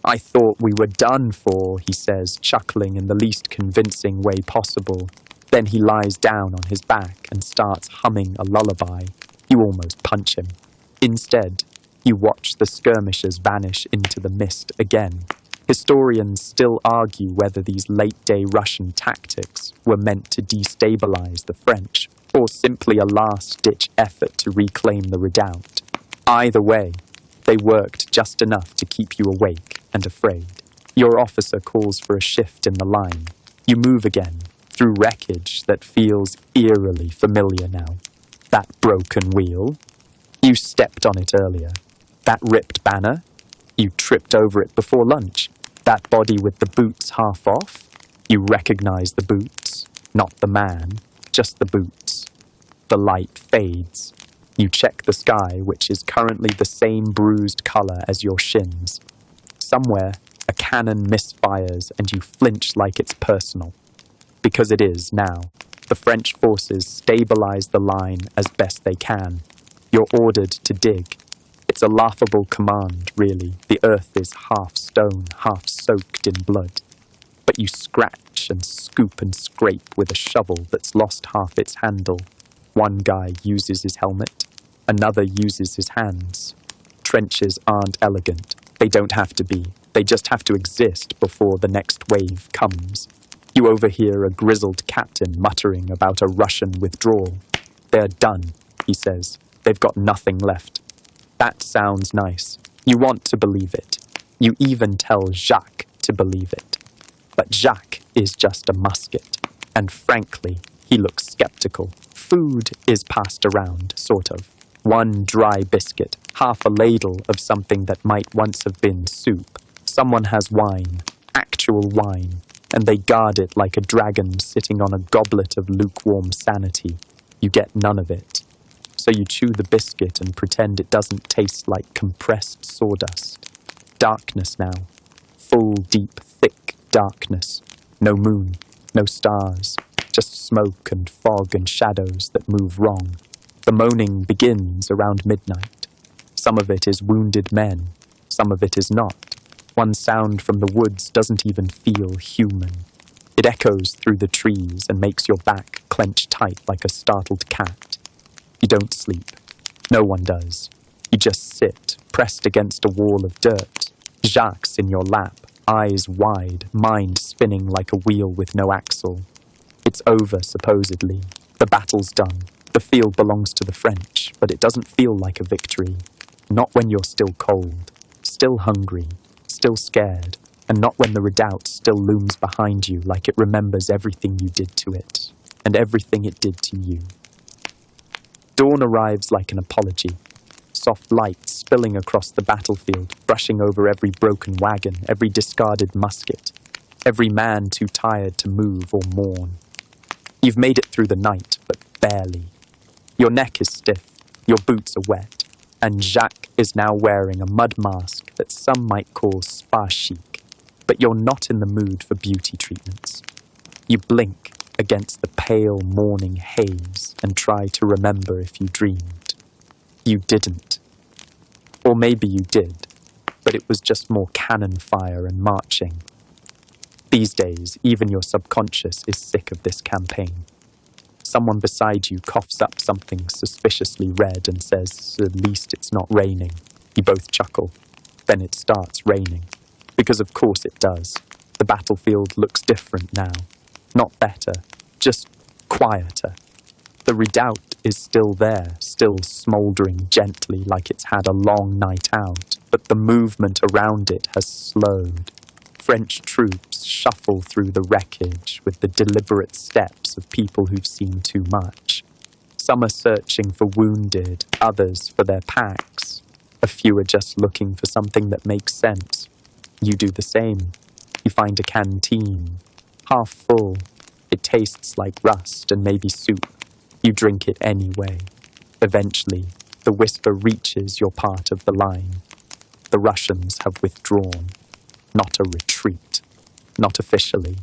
I thought we were done for, he says, chuckling in the least convincing way possible. Then he lies down on his back and starts humming a lullaby. You almost punch him. Instead, you watch the skirmishers vanish into the mist again. Historians still argue whether these late-day Russian tactics were meant to destabilize the French, or simply a last-ditch effort to reclaim the redoubt. Either way, they worked just enough to keep you awake and afraid. Your officer calls for a shift in the line. You move again, through wreckage that feels eerily familiar now. That broken wheel? You stepped on it earlier. That ripped banner? You tripped over it before lunch. That body with the boots half off? You recognize the boots, not the man, just the boots. The light fades. You check the sky, which is currently the same bruised color as your shins. Somewhere, a cannon misfires and you flinch like it's personal. Because it is now. The French forces stabilize the line as best they can. You're ordered to dig. It's a laughable command, really. The earth is half stone, half soaked in blood. But you scratch and scoop and scrape with a shovel that's lost half its handle. One guy uses his helmet. Another uses his hands. Trenches aren't elegant. They don't have to be. They just have to exist before the next wave comes. You overhear a grizzled captain muttering about a Russian withdrawal. They're done, he says. They've got nothing left. That sounds nice. You want to believe it. You even tell Jacques to believe it. But Jacques is just a musket. And frankly, he looks skeptical. Food is passed around, sort of. 1 dry biscuit, half a ladle of something that might once have been soup. Someone has wine, actual wine, and they guard it like a dragon sitting on a goblet of lukewarm sanity. You get none of it. So you chew the biscuit and pretend it doesn't taste like compressed sawdust. Darkness now. Full, deep, thick darkness. No moon, no stars. Just smoke and fog and shadows that move wrong. The moaning begins around midnight. Some of it is wounded men. Some of it is not. One sound from the woods doesn't even feel human. It echoes through the trees and makes your back clench tight like a startled cat. You don't sleep. No one does. You just sit, pressed against a wall of dirt. Jacques in your lap, eyes wide, mind spinning like a wheel with no axle. It's over, supposedly. The battle's done. The field belongs to the French, but it doesn't feel like a victory. Not when you're still cold, still hungry, still scared, and not when the redoubt still looms behind you like it remembers everything you did to it, and everything it did to you. Dawn arrives like an apology. Soft light spilling across the battlefield, brushing over every broken wagon, every discarded musket, every man too tired to move or mourn. You've made it through the night, but barely. Your neck is stiff, your boots are wet, and Jacques is now wearing a mud mask that some might call spa chic. But you're not in the mood for beauty treatments. You blink against the pale morning haze and try to remember if you dreamed. You didn't. Or maybe you did, but it was just more cannon fire and marching. These days, even your subconscious is sick of this campaign. Someone beside you coughs up something suspiciously red and says, "At least it's not raining." You both chuckle. Then it starts raining. Because of course it does. The battlefield looks different now. Not better, just quieter. The redoubt is still there, still smouldering gently like it's had a long night out, but the movement around it has slowed. French troops shuffle through the wreckage with the deliberate steps of people who've seen too much. Some are searching for wounded, others for their packs. A few are just looking for something that makes sense. You do the same. You find a canteen, half full. It tastes like rust and maybe soup. You drink it anyway. Eventually, the whisper reaches your part of the line. The Russians have withdrawn. Not a retreat. Not officially.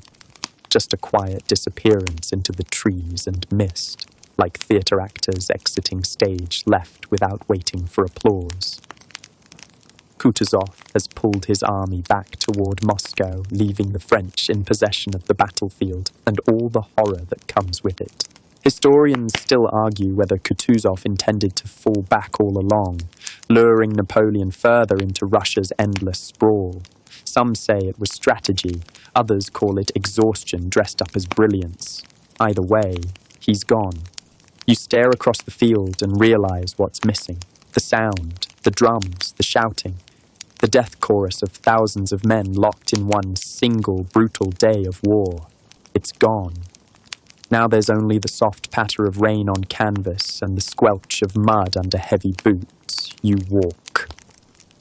Just a quiet disappearance into the trees and mist, like theatre actors exiting stage left without waiting for applause. Kutuzov has pulled his army back toward Moscow, leaving the French in possession of the battlefield and all the horror that comes with it. Historians still argue whether Kutuzov intended to fall back all along, luring Napoleon further into Russia's endless sprawl. Some say it was strategy, others call it exhaustion dressed up as brilliance. Either way, he's gone. You stare across the field and realize what's missing. The sound, the drums, the shouting. The death chorus of thousands of men locked in one single brutal day of war. It's gone. Now there's only the soft patter of rain on canvas and the squelch of mud under heavy boots. You walk.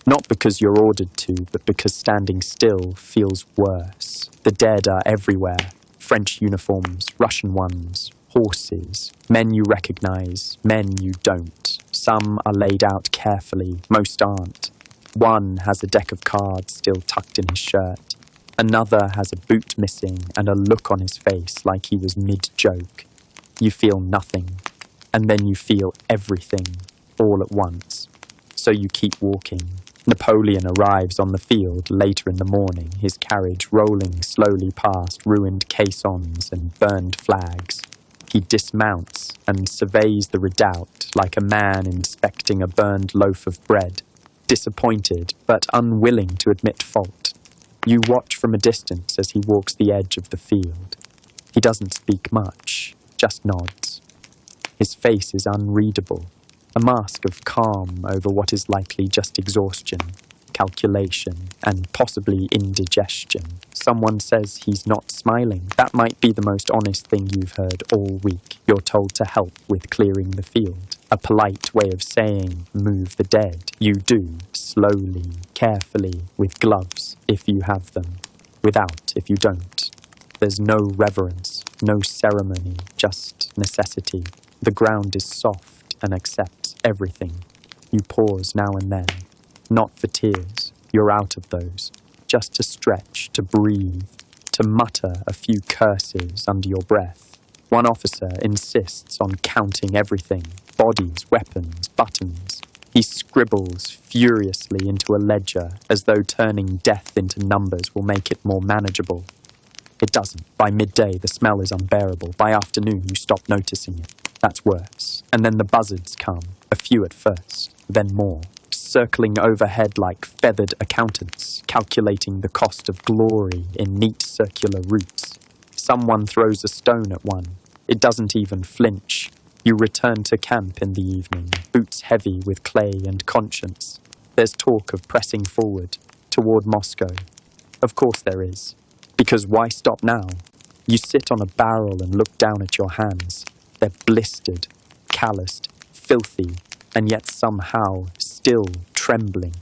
Not because you're ordered to, but because standing still feels worse. The dead are everywhere. French uniforms, Russian ones, horses, men you recognize, men you don't. Some are laid out carefully, most aren't. One has a deck of cards still tucked in his shirt. Another has a boot missing and a look on his face like he was mid-joke. You feel nothing, and then you feel everything, all at once. So you keep walking. Napoleon arrives on the field later in the morning, his carriage rolling slowly past ruined caissons and burned flags. He dismounts and surveys the redoubt like a man inspecting a burned loaf of bread. Disappointed, but unwilling to admit fault. You watch from a distance as he walks the edge of the field. He doesn't speak much, just nods. His face is unreadable, a mask of calm over what is likely just exhaustion, calculation, and possibly indigestion. Someone says he's not smiling. That might be the most honest thing you've heard all week. You're told to help with clearing the field. A polite way of saying, move the dead. You do, slowly, carefully, with gloves, if you have them. Without, if you don't. There's no reverence, no ceremony, just necessity. The ground is soft and accepts everything. You pause now and then. Not for tears, you're out of those. Just to stretch, to breathe, to mutter a few curses under your breath. One officer insists on counting everything, bodies, weapons, buttons. He scribbles furiously into a ledger as though turning death into numbers will make it more manageable. It doesn't. By midday, the smell is unbearable. By afternoon, you stop noticing it. That's worse. And then the buzzards come, a few at first, then more, circling overhead like feathered accountants, calculating the cost of glory in neat circular routes. Someone throws a stone at one. It doesn't even flinch. You return to camp in the evening, boots heavy with clay and conscience. There's talk of pressing forward, toward Moscow. Of course there is. Because why stop now? You sit on a barrel and look down at your hands. They're blistered, calloused, filthy, and yet somehow still trembling.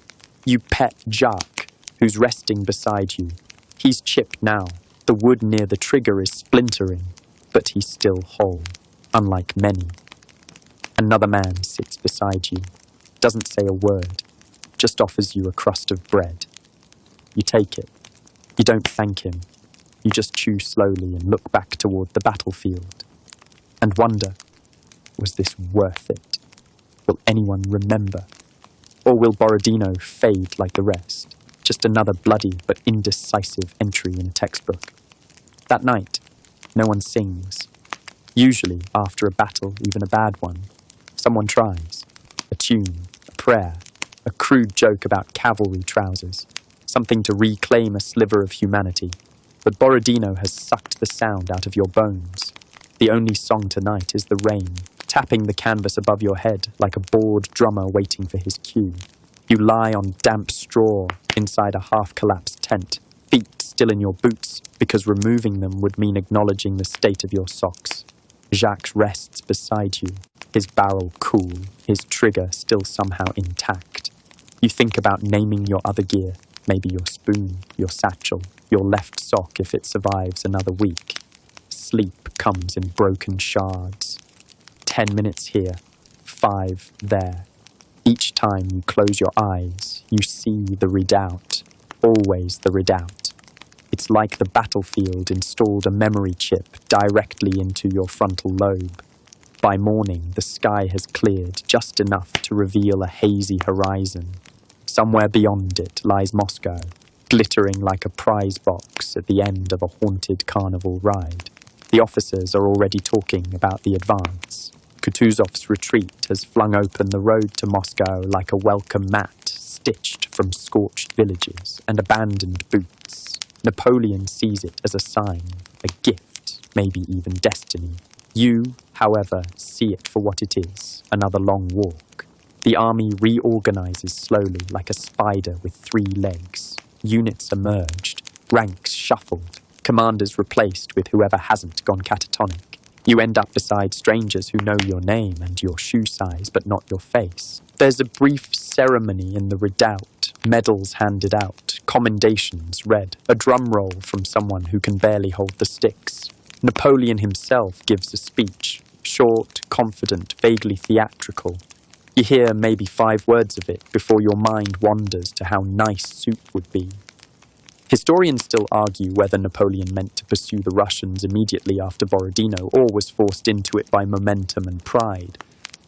You pet Jacques, who's resting beside you. He's chipped now. The wood near the trigger is splintering, but he's still whole, unlike many. Another man sits beside you, doesn't say a word, just offers you a crust of bread. You take it. You don't thank him. You just chew slowly and look back toward the battlefield and wonder, was this worth it? Will anyone remember? Or will Borodino fade like the rest? Just another bloody but indecisive entry in a textbook. That night, no one sings. Usually, after a battle, even a bad one, someone tries. A tune, a prayer, a crude joke about cavalry trousers, something to reclaim a sliver of humanity. But Borodino has sucked the sound out of your bones. The only song tonight is the rain, tapping the canvas above your head like a bored drummer waiting for his cue. You lie on damp straw inside a half-collapsed tent, feet still in your boots, because removing them would mean acknowledging the state of your socks. Jacques rests beside you, his barrel cool, his trigger still somehow intact. You think about naming your other gear, maybe your spoon, your satchel, your left sock if it survives another week. Sleep comes in broken shards. 10 minutes here, 5 there. Each time you close your eyes, you see the redoubt, always the redoubt. It's like the battlefield installed a memory chip directly into your frontal lobe. By morning, the sky has cleared just enough to reveal a hazy horizon. Somewhere beyond it lies Moscow, glittering like a prize box at the end of a haunted carnival ride. The officers are already talking about the advance. Kutuzov's retreat has flung open the road to Moscow like a welcome mat stitched from scorched villages and abandoned boots. Napoleon sees it as a sign, a gift, maybe even destiny. You, however, see it for what it is, another long walk. The army reorganizes slowly like a spider with 3 legs. Units emerged, ranks shuffled, commanders replaced with whoever hasn't gone catatonic. You end up beside strangers who know your name and your shoe size, but not your face. There's a brief ceremony in the redoubt, medals handed out, commendations read, a drum roll from someone who can barely hold the sticks. Napoleon himself gives a speech, short, confident, vaguely theatrical. You hear maybe 5 words of it before your mind wanders to how nice soup would be. Historians still argue whether Napoleon meant to pursue the Russians immediately after Borodino or was forced into it by momentum and pride.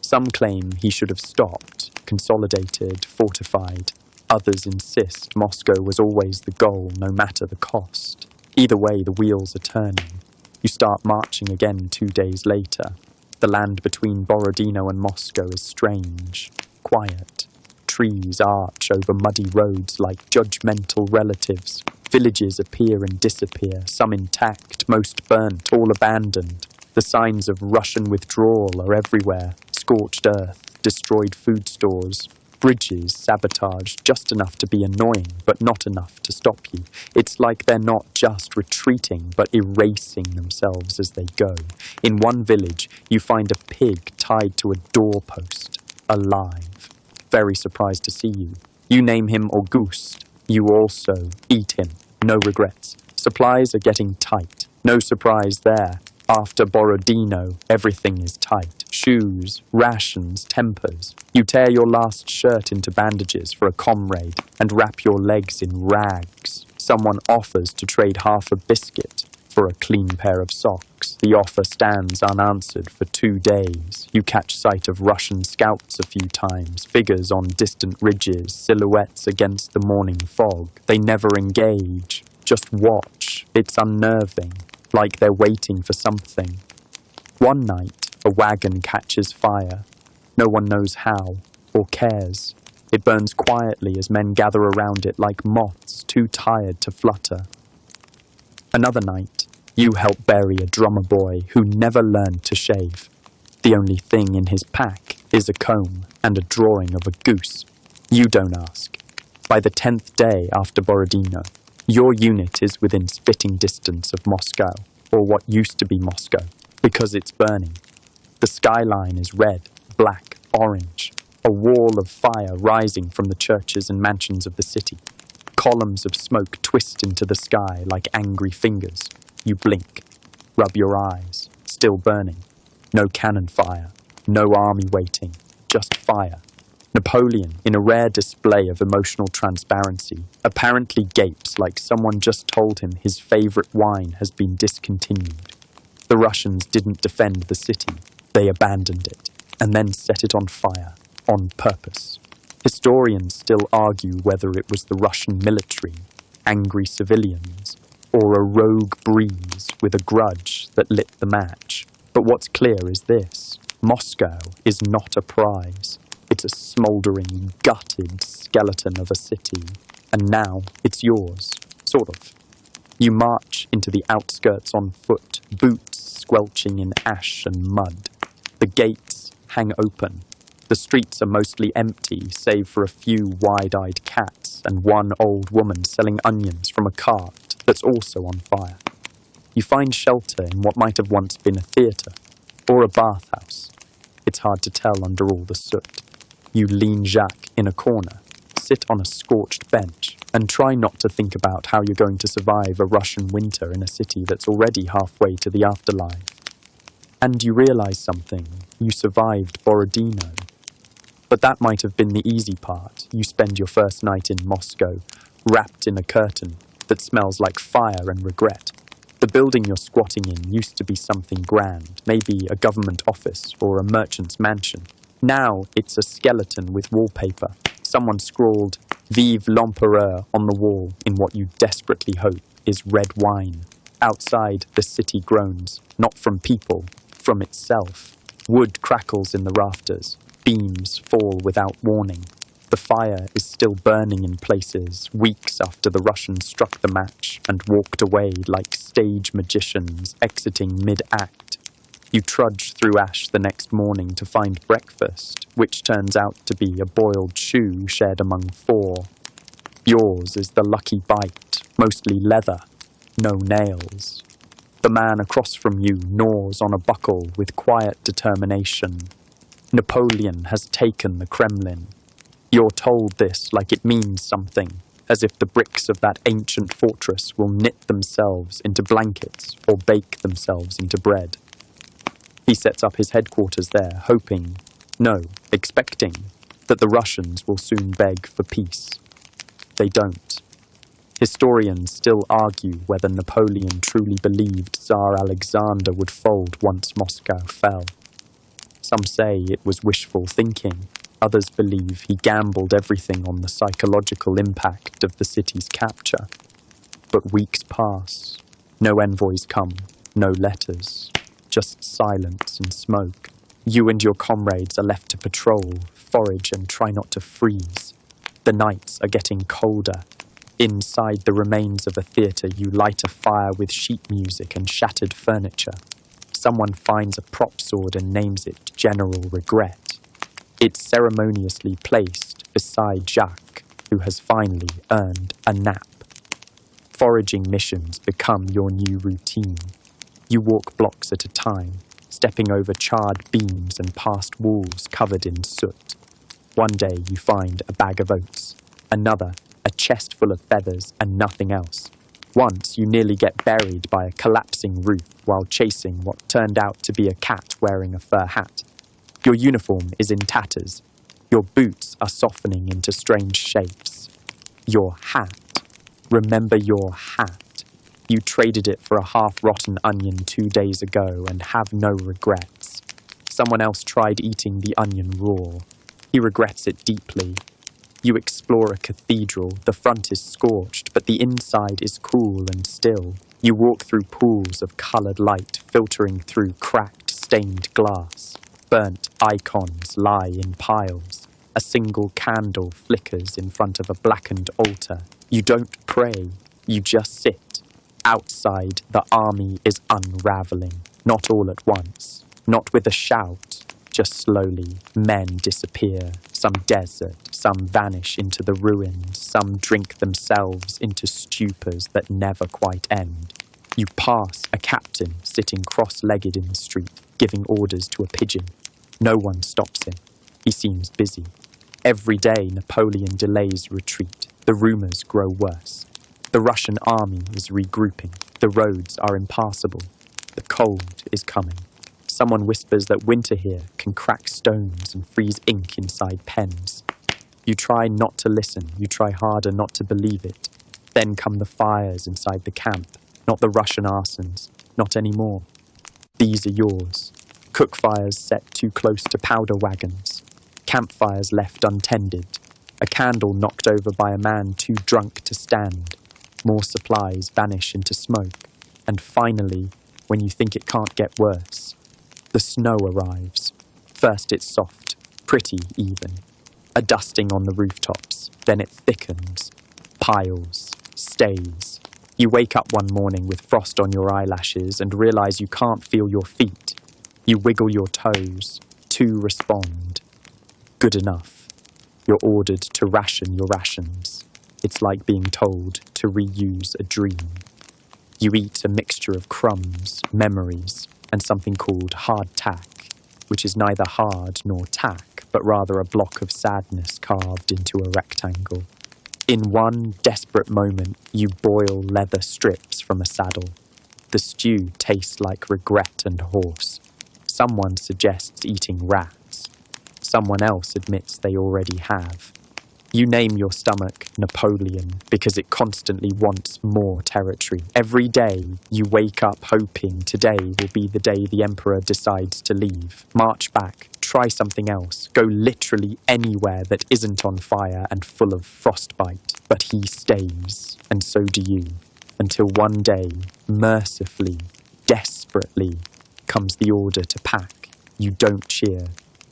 Some claim he should have stopped, consolidated, fortified. Others insist Moscow was always the goal, no matter the cost. Either way, the wheels are turning. You start marching again 2 days later. The land between Borodino and Moscow is strange, quiet. Trees arch over muddy roads like judgmental relatives. Villages appear and disappear, some intact, most burnt, all abandoned. The signs of Russian withdrawal are everywhere. Scorched earth, destroyed food stores, bridges sabotaged just enough to be annoying, but not enough to stop you. It's like they're not just retreating, but erasing themselves as they go. In one village, you find a pig tied to a doorpost, alive. Very surprised to see you. You name him Auguste. You also eat him. No regrets. Supplies are getting tight. No surprise there. After Borodino, everything is tight. Shoes, rations, tempers. You tear your last shirt into bandages for a comrade and wrap your legs in rags. Someone offers to trade half a biscuit for a clean pair of socks. The offer stands unanswered for 2 days. You catch sight of Russian scouts a few times, figures on distant ridges, silhouettes against the morning fog. They never engage, just watch. It's unnerving, like they're waiting for something. One night, a wagon catches fire. No one knows how, or cares. It burns quietly as men gather around it like moths too tired to flutter. Another night, you help bury a drummer boy who never learned to shave. The only thing in his pack is a comb and a drawing of a goose. You don't ask. By the 10th day after Borodino, your unit is within spitting distance of Moscow, or what used to be Moscow, because it's burning. The skyline is red, black, orange, a wall of fire rising from the churches and mansions of the city. Columns of smoke twist into the sky like angry fingers. You blink, rub your eyes, still burning. No cannon fire, no army waiting, just fire. Napoleon, in a rare display of emotional transparency, apparently gapes like someone just told him his favorite wine has been discontinued. The Russians didn't defend the city, they abandoned it, and then set it on fire, on purpose. Historians still argue whether it was the Russian military, angry civilians, or a rogue breeze with a grudge that lit the match. But what's clear is this: Moscow is not a prize. It's a smouldering, gutted skeleton of a city. And now it's yours, sort of. You march into the outskirts on foot, boots squelching in ash and mud. The gates hang open. The streets are mostly empty, save for a few wide-eyed cats and one old woman selling onions from a cart that's also on fire. You find shelter in what might have once been a theatre, or a bathhouse. It's hard to tell under all the soot. You lean Jacques in a corner, sit on a scorched bench, and try not to think about how you're going to survive a Russian winter in a city that's already halfway to the afterlife. And you realize something. You survived Borodino. But that might have been the easy part. You spend your first night in Moscow, wrapped in a curtain that smells like fire and regret. The building you're squatting in used to be something grand, maybe a government office or a merchant's mansion. Now it's a skeleton with wallpaper. Someone scrawled, "Vive l'Empereur" on the wall in what you desperately hope is red wine. Outside, the city groans, not from people, from itself. Wood crackles in the rafters. Beams fall without warning. The fire is still burning in places, weeks after the Russians struck the match and walked away like stage magicians exiting mid-act. You trudge through ash the next morning to find breakfast, which turns out to be a boiled shoe shared among 4. Yours is the lucky bite, mostly leather, no nails. The man across from you gnaws on a buckle with quiet determination. Napoleon has taken the Kremlin. You're told this like it means something, as if the bricks of that ancient fortress will knit themselves into blankets or bake themselves into bread. He sets up his headquarters there, hoping, no, expecting, that the Russians will soon beg for peace. They don't. Historians still argue whether Napoleon truly believed Tsar Alexander would fold once Moscow fell. Some say it was wishful thinking. Others believe he gambled everything on the psychological impact of the city's capture. But weeks pass. No envoys come, no letters, just silence and smoke. You and your comrades are left to patrol, forage and try not to freeze. The nights are getting colder. Inside the remains of a theatre, you light a fire with sheet music and shattered furniture. Someone finds a prop sword and names it General Regret. It's ceremoniously placed beside Jacques, who has finally earned a nap. Foraging missions become your new routine. You walk blocks at a time, stepping over charred beams and past walls covered in soot. One day you find a bag of oats, another a chest full of feathers and nothing else. Once you nearly get buried by a collapsing roof while chasing what turned out to be a cat wearing a fur hat. Your uniform is in tatters. Your boots are softening into strange shapes. Your hat. Remember your hat. You traded it for a half-rotten onion 2 days ago and have no regrets. Someone else tried eating the onion raw. He regrets it deeply. You explore a cathedral. The front is scorched, but the inside is cool and still. You walk through pools of coloured light filtering through cracked, stained glass. Burnt icons lie in piles. A single candle flickers in front of a blackened altar. You don't pray, you just sit. Outside, the army is unravelling. Not all at once. Not with a shout. Just slowly, men disappear. Some desert, some vanish into the ruins. Some drink themselves into stupors that never quite end. You pass a captain sitting cross-legged in the street, giving orders to a pigeon. No one stops him. He seems busy. Every day Napoleon delays retreat. The rumours grow worse. The Russian army is regrouping. The roads are impassable. The cold is coming. Someone whispers that winter here can crack stones and freeze ink inside pens. You try not to listen. You try harder not to believe it. Then come the fires inside the camp. Not the Russian arsons. Not anymore. These are yours. Cook fires set too close to powder wagons. Campfires left untended. A candle knocked over by a man too drunk to stand. More supplies vanish into smoke. And finally, when you think it can't get worse, the snow arrives. First it's soft, pretty even. A dusting on the rooftops. Then it thickens, piles, stays. You wake up one morning with frost on your eyelashes and realize you can't feel your feet. You wiggle your toes. Two respond. Good enough. You're ordered to ration your rations. It's like being told to reuse a dream. You eat a mixture of crumbs, memories, and something called hardtack, which is neither hard nor tack, but rather a block of sadness carved into a rectangle. In one desperate moment, you boil leather strips from a saddle. The stew tastes like regret and horse. Someone suggests eating rats. Someone else admits they already have. You name your stomach Napoleon because it constantly wants more territory. Every day, you wake up hoping today will be the day the emperor decides to leave. March back, try something else, go literally anywhere that isn't on fire and full of frostbite. But he stays, and so do you, until one day, mercifully, desperately, comes the order to pack. You don't cheer.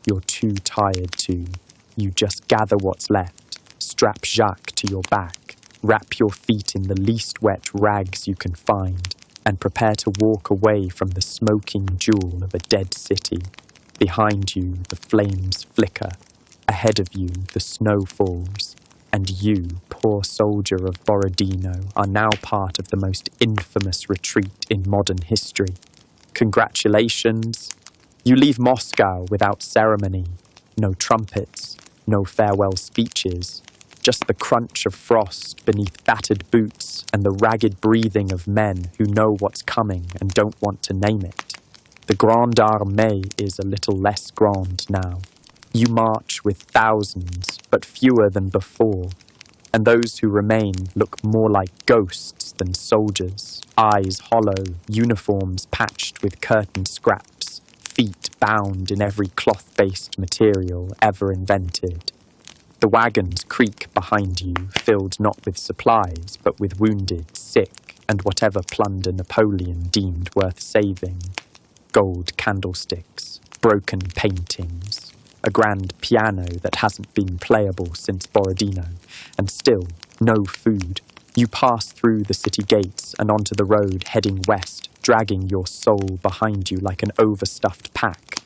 You're too tired to. You just gather what's left. Strap Jacques to your back, wrap your feet in the least wet rags you can find, and prepare to walk away from the smoking jewel of a dead city. Behind you, the flames flicker. Ahead of you, the snow falls. And you, poor soldier of Borodino, are now part of the most infamous retreat in modern history. Congratulations! You leave Moscow without ceremony. No trumpets, no farewell speeches. Just the crunch of frost beneath battered boots and the ragged breathing of men who know what's coming and don't want to name it. The Grande Armée is a little less grand now. You march with thousands, but fewer than before, and those who remain look more like ghosts than soldiers. Eyes hollow, uniforms patched with curtain scraps, feet bound in every cloth-based material ever invented. The wagons creak behind you, filled not with supplies, but with wounded, sick, and whatever plunder Napoleon deemed worth saving. Gold candlesticks, broken paintings, a grand piano that hasn't been playable since Borodino, and still no food. You pass through the city gates and onto the road heading west, dragging your soul behind you like an overstuffed pack.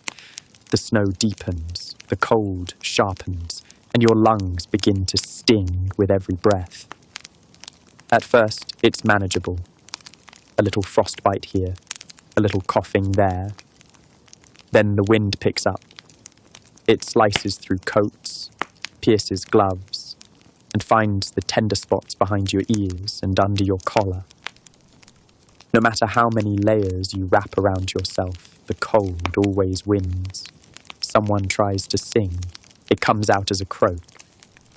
The snow deepens, the cold sharpens, and your lungs begin to sting with every breath. At first, it's manageable. A little frostbite here, a little coughing there. Then the wind picks up. It slices through coats, pierces gloves, and finds the tender spots behind your ears and under your collar. No matter how many layers you wrap around yourself, the cold always wins. Someone tries to sing. It comes out as a croak.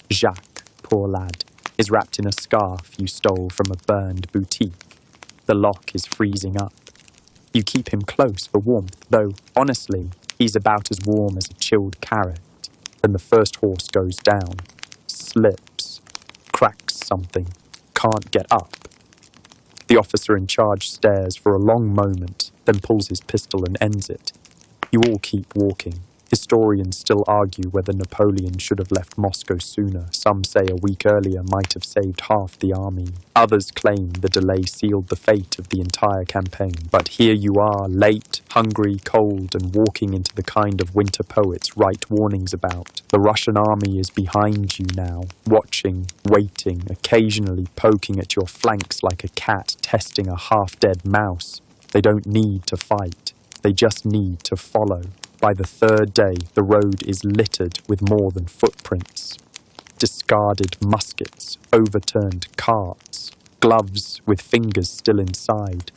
Jacques, poor lad, is wrapped in a scarf you stole from a burned boutique. The lock is freezing up. You keep him close for warmth, though, honestly, he's about as warm as a chilled carrot. Then the first horse goes down, slips, cracks something, can't get up. The officer in charge stares for a long moment, then pulls his pistol and ends it. You all keep walking. Historians still argue whether Napoleon should have left Moscow sooner. Some say a week earlier might have saved half the army. Others claim the delay sealed the fate of the entire campaign. But here you are, late, hungry, cold, and walking into the kind of winter poets write warnings about. The Russian army is behind you now, watching, waiting, occasionally poking at your flanks like a cat testing a half-dead mouse. They don't need to fight. They just need to follow. By the third day, the road is littered with more than footprints. Discarded muskets, overturned carts, gloves with fingers still inside.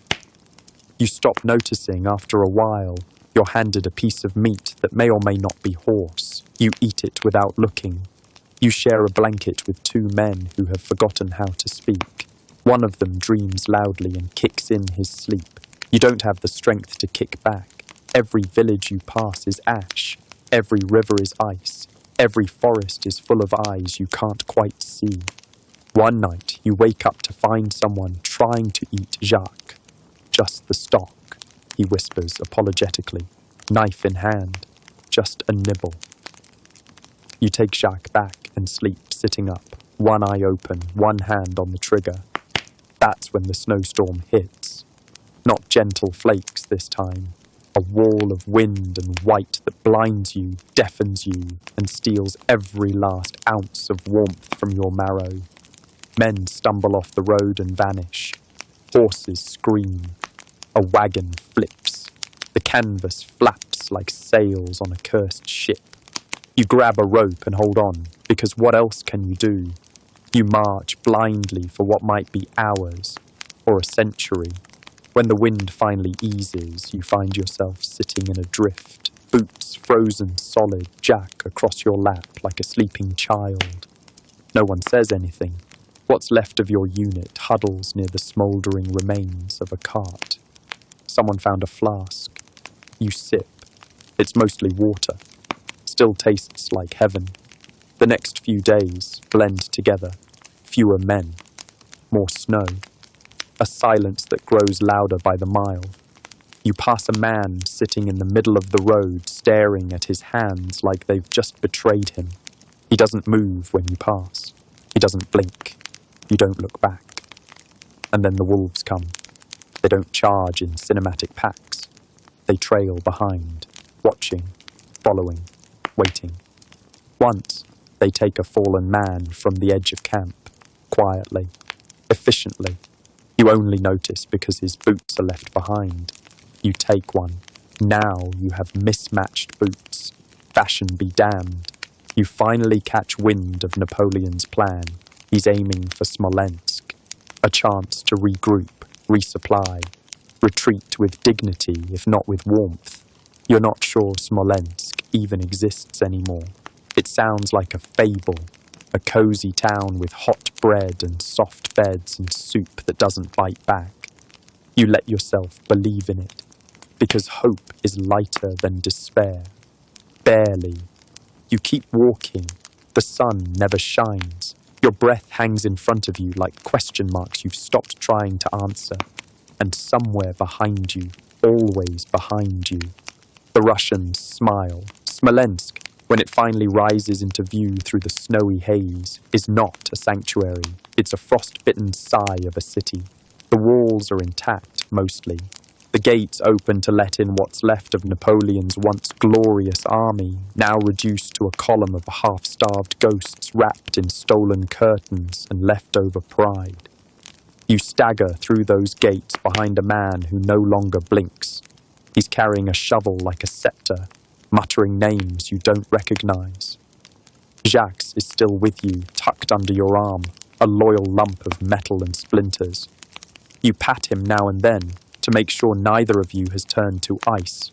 You stop noticing after a while. You're handed a piece of meat that may or may not be horse. You eat it without looking. You share a blanket with two men who have forgotten how to speak. One of them dreams loudly and kicks in his sleep. You don't have the strength to kick back. Every village you pass is ash. Every river is ice. Every forest is full of eyes you can't quite see. One night, you wake up to find someone trying to eat Jacques. Just the stock, he whispers apologetically, knife in hand, just a nibble. You take Jacques back and sleep sitting up, one eye open, one hand on the trigger. That's when the snowstorm hits. Not gentle flakes this time. A wall of wind and white that blinds you, deafens you, and steals every last ounce of warmth from your marrow. Men stumble off the road and vanish. Horses scream. A wagon flips. The canvas flaps like sails on a cursed ship. You grab a rope and hold on, because what else can you do? You march blindly for what might be hours or a century. When the wind finally eases, you find yourself sitting in a drift, boots frozen solid, Jack across your lap like a sleeping child. No one says anything. What's left of your unit huddles near the smouldering remains of a cart. Someone found a flask. You sip. It's mostly water. Still tastes like heaven. The next few days blend together. Fewer men. More snow. A silence that grows louder by the mile. You pass a man sitting in the middle of the road, staring at his hands like they've just betrayed him. He doesn't move when you pass. He doesn't blink. You don't look back. And then the wolves come. They don't charge in cinematic packs. They trail behind, watching, following, waiting. Once, they take a fallen man from the edge of camp, quietly, efficiently. You only notice because his boots are left behind. You take one. Now you have mismatched boots. Fashion be damned. You finally catch wind of Napoleon's plan. He's aiming for Smolensk. A chance to regroup, resupply, retreat with dignity, if not with warmth. You're not sure Smolensk even exists anymore. It sounds like a fable. A cozy town with hot bread and soft beds and soup that doesn't bite back. You let yourself believe in it, because hope is lighter than despair. Barely. You keep walking. The sun never shines. Your breath hangs in front of you like question marks you've stopped trying to answer. And somewhere behind you, always behind you, the Russians smile. Smolensk, when it finally rises into view through the snowy haze, is not a sanctuary. It's a frost-bitten sigh of a city. The walls are intact, mostly. The gates open to let in what's left of Napoleon's once glorious army, now reduced to a column of half-starved ghosts wrapped in stolen curtains and leftover pride. You stagger through those gates behind a man who no longer blinks. He's carrying a shovel like a scepter, muttering names you don't recognize. Jacques is still with you, tucked under your arm, a loyal lump of metal and splinters. You pat him now and then to make sure neither of you has turned to ice.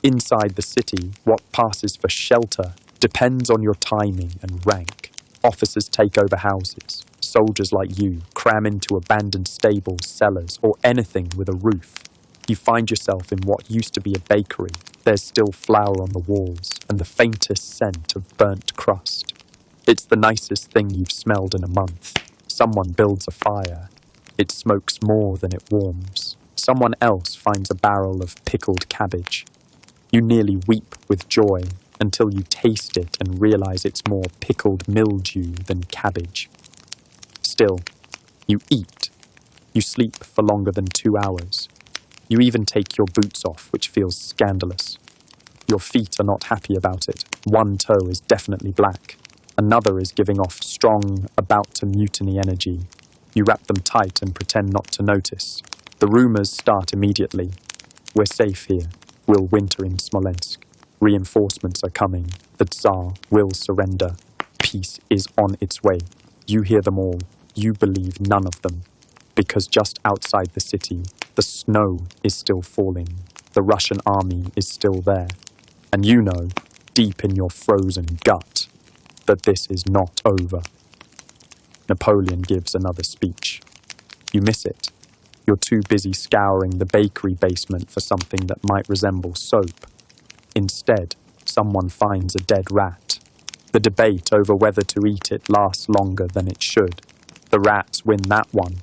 Inside the city, what passes for shelter depends on your timing and rank. Officers take over houses. Soldiers like you cram into abandoned stables, cellars, or anything with a roof. You find yourself in what used to be a bakery. There's still flour on the walls and the faintest scent of burnt crust. It's the nicest thing you've smelled in a month. Someone builds a fire. It smokes more than it warms. Someone else finds a barrel of pickled cabbage. You nearly weep with joy until you taste it and realize it's more pickled mildew than cabbage. Still, you eat. You sleep for longer than 2 hours. You even take your boots off, which feels scandalous. Your feet are not happy about it. One toe is definitely black. Another is giving off strong, about-to-mutiny energy. You wrap them tight and pretend not to notice. The rumors start immediately. We're safe here. We'll winter in Smolensk. Reinforcements are coming. The Tsar will surrender. Peace is on its way. You hear them all. You believe none of them. Because just outside the city, the snow is still falling. The Russian army is still there. And you know, deep in your frozen gut, that this is not over. Napoleon gives another speech. You miss it. You're too busy scouring the bakery basement for something that might resemble soap. Instead, someone finds a dead rat. The debate over whether to eat it lasts longer than it should. The rats win that one.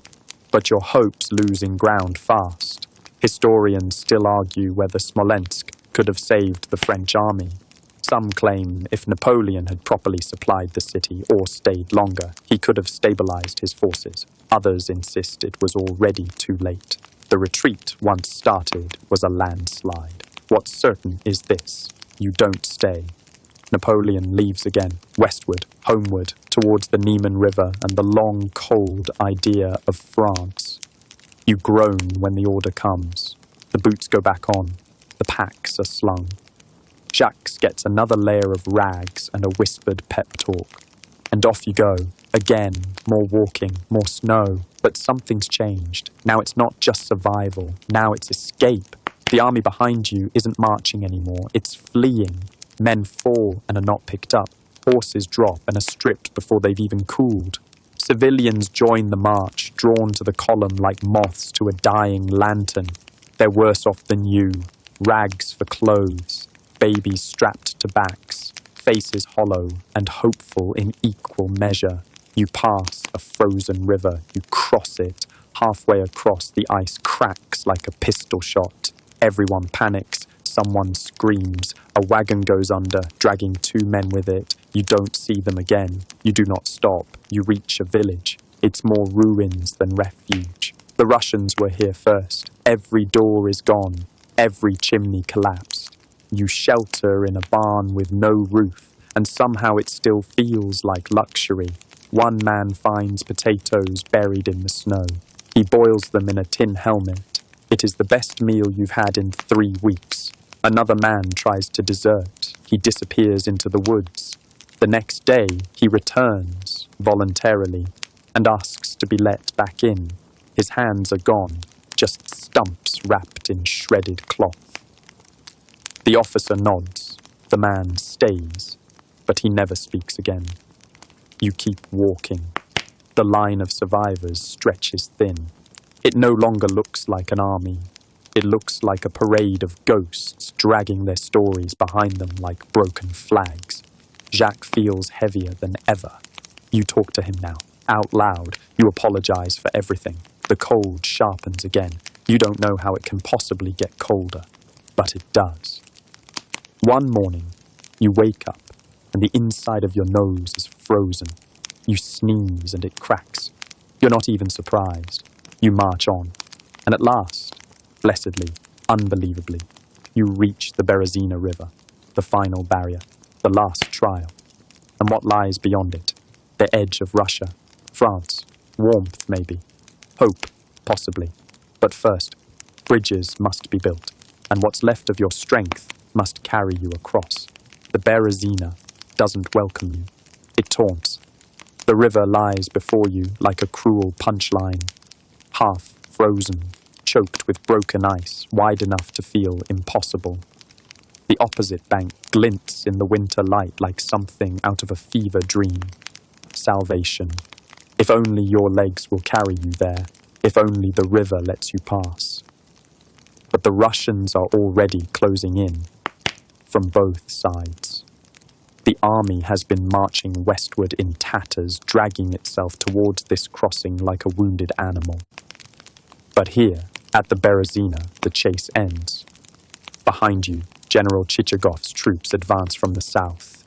But your hopes losing ground fast. Historians still argue whether Smolensk could have saved the French army. Some claim if Napoleon had properly supplied the city or stayed longer, he could have stabilized his forces. Others insist it was already too late. The retreat, once started, was a landslide. What's certain is this: you don't stay. Napoleon leaves again, westward, homeward, towards the Niemen River and the long, cold idea of France. You groan when the order comes. The boots go back on. The packs are slung. Jacques gets another layer of rags and a whispered pep talk. And off you go. Again, more walking, more snow. But something's changed. Now it's not just survival. Now it's escape. The army behind you isn't marching anymore. It's fleeing. Men fall and are not picked up. Horses drop and are stripped before they've even cooled. Civilians join the march, drawn to the column like moths to a dying lantern. They're worse off than you. Rags for clothes. Babies strapped to backs. Faces hollow and hopeful in equal measure. You pass a frozen river. You cross it. Halfway across, the ice cracks like a pistol shot. Everyone panics. Someone screams. A wagon goes under, dragging 2 men with it. You don't see them again. You do not stop. You reach a village. It's more ruins than refuge. The Russians were here first. Every door is gone. Every chimney collapsed. You shelter in a barn with no roof, and somehow it still feels like luxury. One man finds potatoes buried in the snow. He boils them in a tin helmet. It is the best meal you've had in 3 weeks. Another man tries to desert. He disappears into the woods. The next day, he returns, voluntarily, and asks to be let back in. His hands are gone, just stumps wrapped in shredded cloth. The officer nods. The man stays, but he never speaks again. You keep walking. The line of survivors stretches thin. It no longer looks like an army. It looks like a parade of ghosts dragging their stories behind them like broken flags. Jacques feels heavier than ever. You talk to him now, out loud. You apologize for everything. The cold sharpens again. You don't know how it can possibly get colder, but it does. One morning, you wake up, and the inside of your nose is frozen. You sneeze and it cracks. You're not even surprised. You march on, and at last, blessedly, unbelievably, you reach the Berezina River, the final barrier, the last trial. And what lies beyond it? The edge of Russia, France, warmth maybe, hope, possibly. But first, bridges must be built, and what's left of your strength must carry you across. The Berezina doesn't welcome you. It taunts. The river lies before you like a cruel punchline, half frozen, choked with broken ice, wide enough to feel impossible. The opposite bank glints in the winter light like something out of a fever dream. Salvation. If only your legs will carry you there. If only the river lets you pass. But the Russians are already closing in, from both sides. The army has been marching westward in tatters, dragging itself towards this crossing like a wounded animal. But here, at the Berezina, the chase ends. Behind you, General Chichagov's troops advance from the south.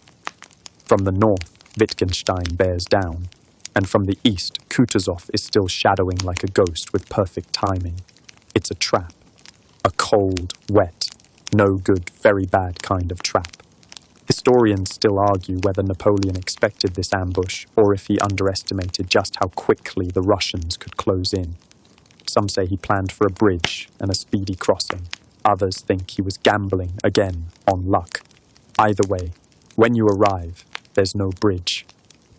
From the north, Wittgenstein bears down, and from the east, Kutuzov is still shadowing like a ghost with perfect timing. It's a trap. A cold, wet, no good, very bad kind of trap. Historians still argue whether Napoleon expected this ambush or if he underestimated just how quickly the Russians could close in. Some say he planned for a bridge and a speedy crossing. Others think he was gambling, again, on luck. Either way, when you arrive, there's no bridge,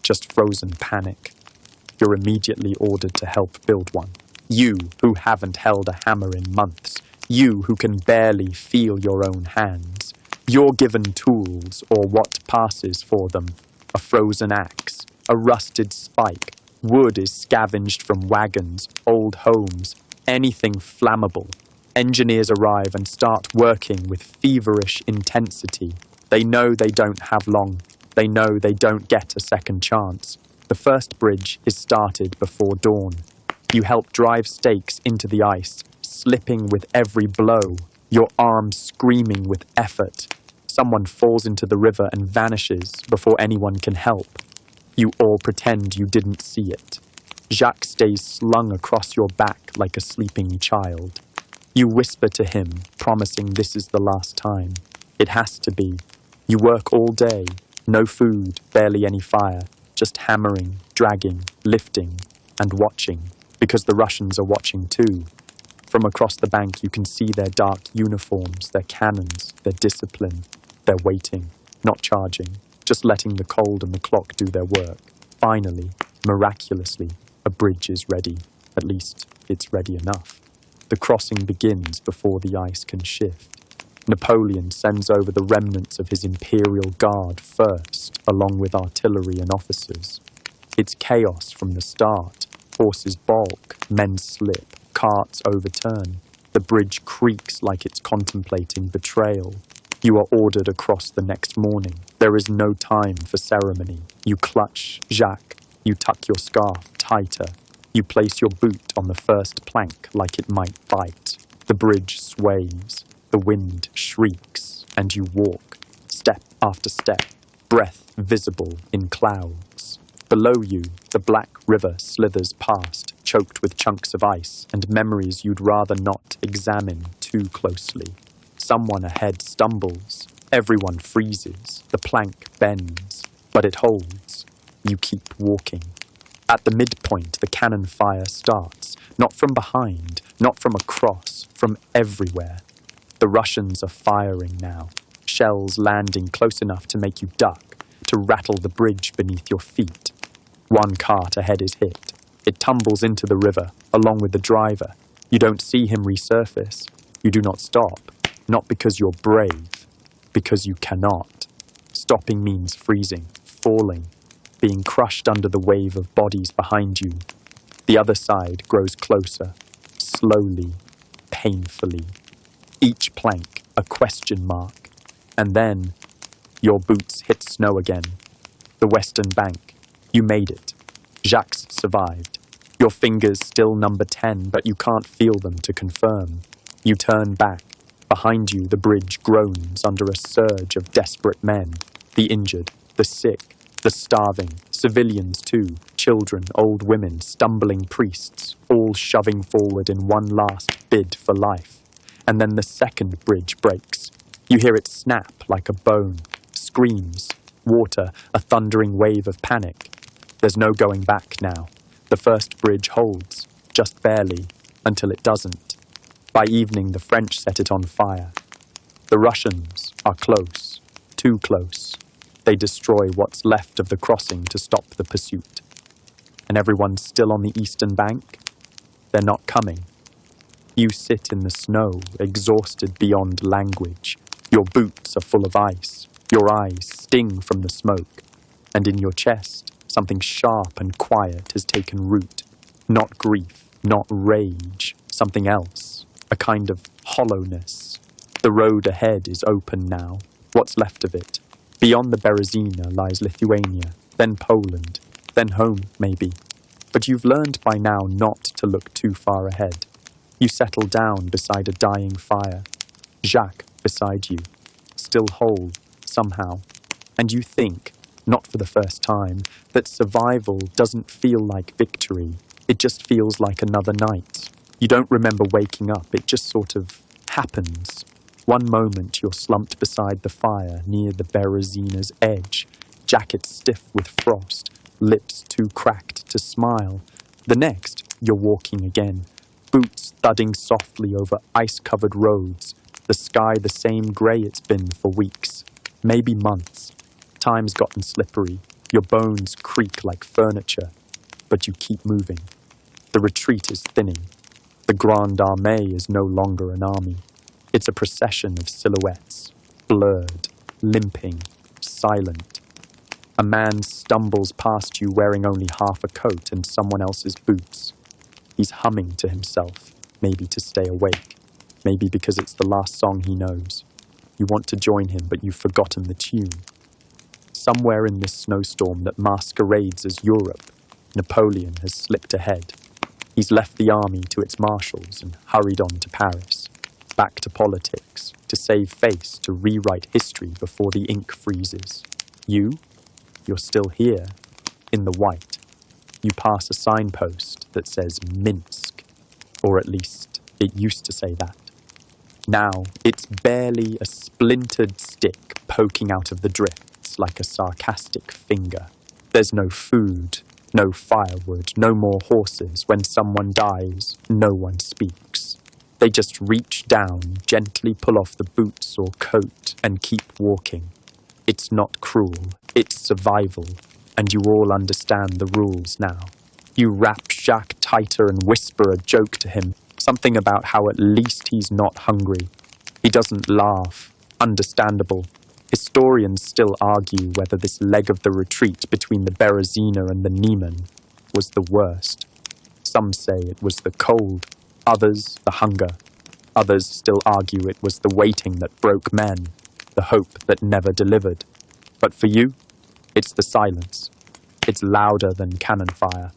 just frozen panic. You're immediately ordered to help build one. You, who haven't held a hammer in months. You, who can barely feel your own hands. You're given tools, or what passes for them. A frozen axe, a rusted spike. Wood is scavenged from wagons, old homes, anything flammable. Engineers arrive and start working with feverish intensity. They know they don't have long. They know they don't get a second chance. The first bridge is started before dawn. You help drive stakes into the ice, slipping with every blow, your arms screaming with effort. Someone falls into the river and vanishes before anyone can help. You all pretend you didn't see it. Jacques stays slung across your back like a sleeping child. You whisper to him, promising this is the last time. It has to be. You work all day, no food, barely any fire, just hammering, dragging, lifting, and watching, because the Russians are watching too. From across the bank you can see their dark uniforms, their cannons, their discipline. They're waiting, not charging, just letting the cold and the clock do their work. Finally, miraculously, a bridge is ready. At least, it's ready enough. The crossing begins before the ice can shift. Napoleon sends over the remnants of his imperial guard first, along with artillery and officers. It's chaos from the start. Horses balk, men slip, carts overturn. The bridge creaks like it's contemplating betrayal. You are ordered across the next morning. There is no time for ceremony. You clutch Jacques. You tuck your scarf tighter. You place your boot on the first plank like it might bite. The bridge sways. The wind shrieks, and you walk, step after step, breath visible in clouds. Below you, the black river slithers past, choked with chunks of ice and memories you'd rather not examine too closely. Someone ahead stumbles. Everyone freezes. The plank bends, but it holds. You keep walking. At the midpoint, the cannon fire starts, not from behind, not from across, from everywhere. The Russians are firing now, shells landing close enough to make you duck, to rattle the bridge beneath your feet. One cart ahead is hit. It tumbles into the river, along with the driver. You don't see him resurface. You do not stop, not because you're brave, because you cannot. Stopping means freezing, falling, being crushed under the wave of bodies behind you. The other side grows closer, slowly, painfully. Each plank a question mark, and then your boots hit snow again. The western bank. You made it. Jacques survived. Your fingers still number 10, but you can't feel them to confirm. You turn back. Behind you, the bridge groans under a surge of desperate men. The injured, the sick, the starving, civilians too, children, old women, stumbling priests, all shoving forward in one last bid for life. And then the second bridge breaks. You hear it snap like a bone. Screams, water, a thundering wave of panic. There's no going back now. The first bridge holds, just barely, until it doesn't. By evening, the French set it on fire. The Russians are close, too close. They destroy what's left of the crossing to stop the pursuit. And everyone's still on the eastern bank? They're not coming. You sit in the snow, exhausted beyond language. Your boots are full of ice. Your eyes sting from the smoke. And in your chest, something sharp and quiet has taken root. Not grief, not rage, something else. A kind of hollowness. The road ahead is open now. What's left of it? Beyond the Berezina lies Lithuania, then Poland, then home, maybe. But you've learned by now not to look too far ahead. You settle down beside a dying fire. Jacques beside you, still whole, somehow. And you think, not for the first time, that survival doesn't feel like victory. It just feels like another night. You don't remember waking up, it just sort of happens. One moment you're slumped beside the fire near the Berezina's edge, jacket stiff with frost, lips too cracked to smile. The next, you're walking again. Boots thudding softly over ice-covered roads, the sky the same grey it's been for weeks, maybe months. Time's gotten slippery, your bones creak like furniture, but you keep moving. The retreat is thinning. The Grande Armée is no longer an army. It's a procession of silhouettes, blurred, limping, silent. A man stumbles past you wearing only half a coat and someone else's boots. He's humming to himself, maybe to stay awake, maybe because it's the last song he knows. You want to join him, but you've forgotten the tune. Somewhere in this snowstorm that masquerades as Europe, Napoleon has slipped ahead. He's left the army to its marshals and hurried on to Paris, back to politics, to save face, to rewrite history before the ink freezes. You're still here, in the white. you pass a signpost that says Minsk, or at least it used to say that. Now, it's barely a splintered stick poking out of the drifts like a sarcastic finger. There's no food, no firewood, no more horses. When someone dies, no one speaks. They just reach down, gently pull off the boots or coat, and keep walking. It's not cruel, it's survival, and you all understand the rules now. You wrap Jacques tighter and whisper a joke to him, something about how at least he's not hungry. He doesn't laugh. Understandable. Historians still argue whether this leg of the retreat between the Berezina and the Niemen was the worst. Some say it was the cold, others the hunger. Others still argue it was the waiting that broke men, the hope that never delivered. But for you, it's the silence. It's louder than cannon fire.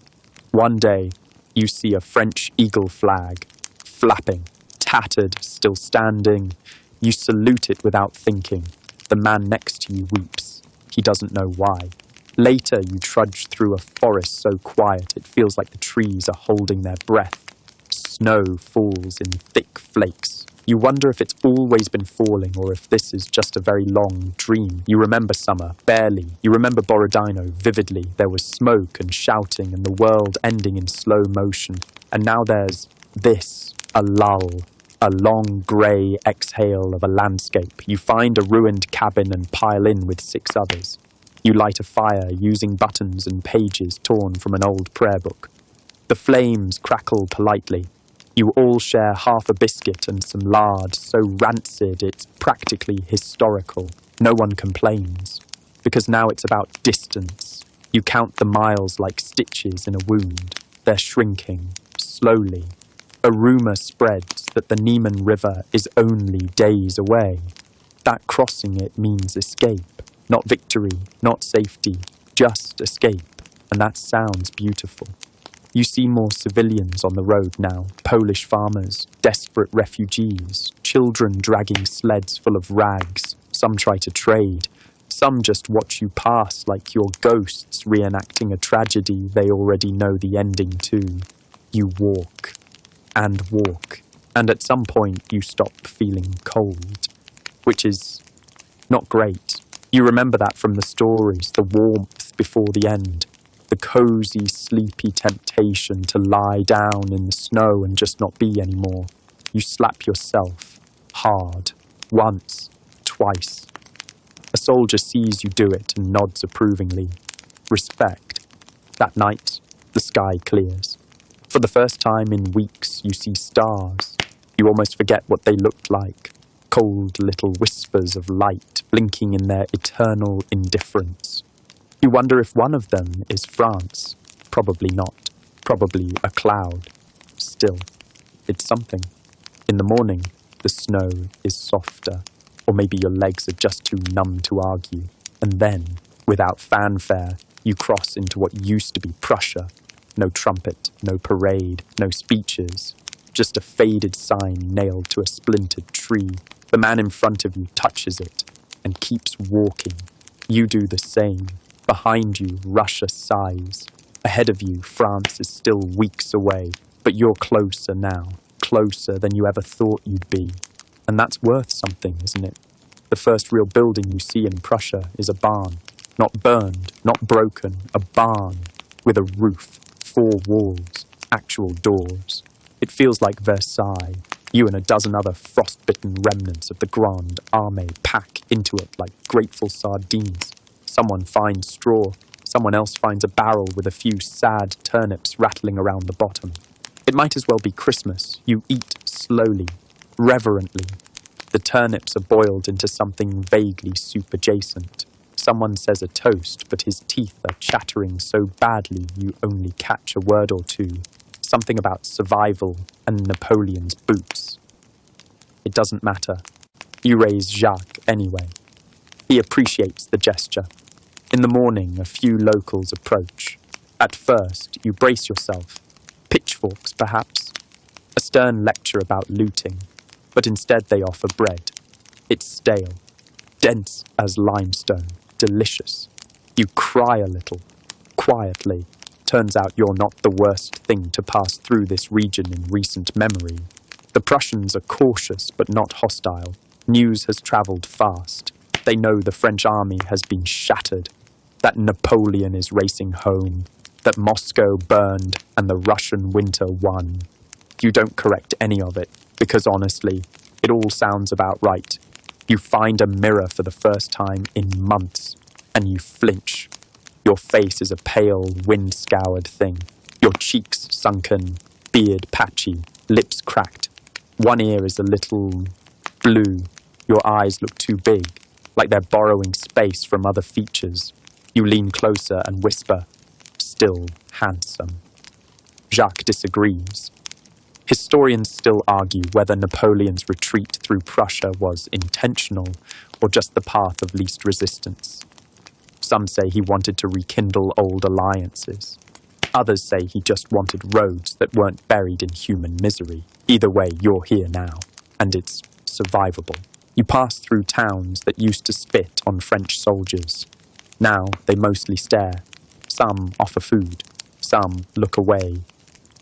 One day, you see a French eagle flag, flapping, tattered, still standing. You salute it without thinking. The man next to you weeps. He doesn't know why. Later, you trudge through a forest so quiet it feels like the trees are holding their breath. Snow falls in thick flakes. You wonder if it's always been falling or if this is just a very long dream. You remember summer, barely. You remember Borodino, vividly. There was smoke and shouting and the world ending in slow motion. And now there's this, a lull, a long grey exhale of a landscape. You find a ruined cabin and pile in with 6 others. You light a fire using buttons and pages torn from an old prayer book. The flames crackle politely. You all share half a biscuit and some lard, so rancid it's practically historical. No one complains, because now it's about distance. You count the miles like stitches in a wound. They're shrinking, slowly. A rumour spreads that the Niemen River is only days away. That crossing it means escape, not victory, not safety, just escape, and that sounds beautiful. You see more civilians on the road now, Polish farmers, desperate refugees, children dragging sleds full of rags. Some try to trade. Some just watch you pass like you're ghosts reenacting a tragedy they already know the ending to. You walk, and at some point you stop feeling cold, which is not great. You remember that from the stories, the warmth before the end. The cozy, sleepy temptation to lie down in the snow and just not be anymore. You slap yourself, hard, once, twice. A soldier sees you do it and nods approvingly. Respect. That night, the sky clears. For the first time in weeks, you see stars. You almost forget what they looked like. Cold little whispers of light blinking in their eternal indifference. You wonder if one of them is France. Probably not. Probably a cloud. Still, it's something. In the morning, the snow is softer. Or maybe your legs are just too numb to argue. And then, without fanfare, you cross into what used to be Prussia. No trumpet, no parade, no speeches. Just a faded sign nailed to a splintered tree. The man in front of you touches it and keeps walking. You do the same. Behind you, Russia sighs. Ahead of you, France is still weeks away, but you're closer now, closer than you ever thought you'd be. And that's worth something, isn't it? The first real building you see in Prussia is a barn. Not burned, not broken, a barn with a roof, 4 walls, actual doors. It feels like Versailles. You and a dozen other frostbitten remnants of the Grande Armée pack into it like grateful sardines. Someone finds straw. Someone else finds a barrel with a few sad turnips rattling around the bottom. It might as well be Christmas. You eat slowly, reverently. The turnips are boiled into something vaguely soup-adjacent. Someone says a toast, but his teeth are chattering so badly you only catch a word or two. Something about survival and Napoleon's boots. It doesn't matter. You raise Jacques anyway. He appreciates the gesture. In the morning, a few locals approach. At first, you brace yourself. Pitchforks, perhaps. A stern lecture about looting. But instead they offer bread. It's stale. Dense as limestone. Delicious. You cry a little. Quietly. Turns out you're not the worst thing to pass through this region in recent memory. The Prussians are cautious but not hostile. News has travelled fast. They know the French army has been shattered, that Napoleon is racing home, that Moscow burned and the Russian winter won. You don't correct any of it, because honestly, it all sounds about right. You find a mirror for the first time in months, and you flinch. Your face is a pale, wind-scoured thing. Your cheeks sunken, beard patchy, lips cracked. One ear is a little blue. Your eyes look too big, like they're borrowing space from other features. You lean closer and whisper, "Still handsome." Jacques disagrees. Historians still argue whether Napoleon's retreat through Prussia was intentional or just the path of least resistance. Some say he wanted to rekindle old alliances. Others say he just wanted roads that weren't buried in human misery. Either way, you're here now, and it's survivable. You pass through towns that used to spit on French soldiers. Now they mostly stare. Some offer food. Some look away.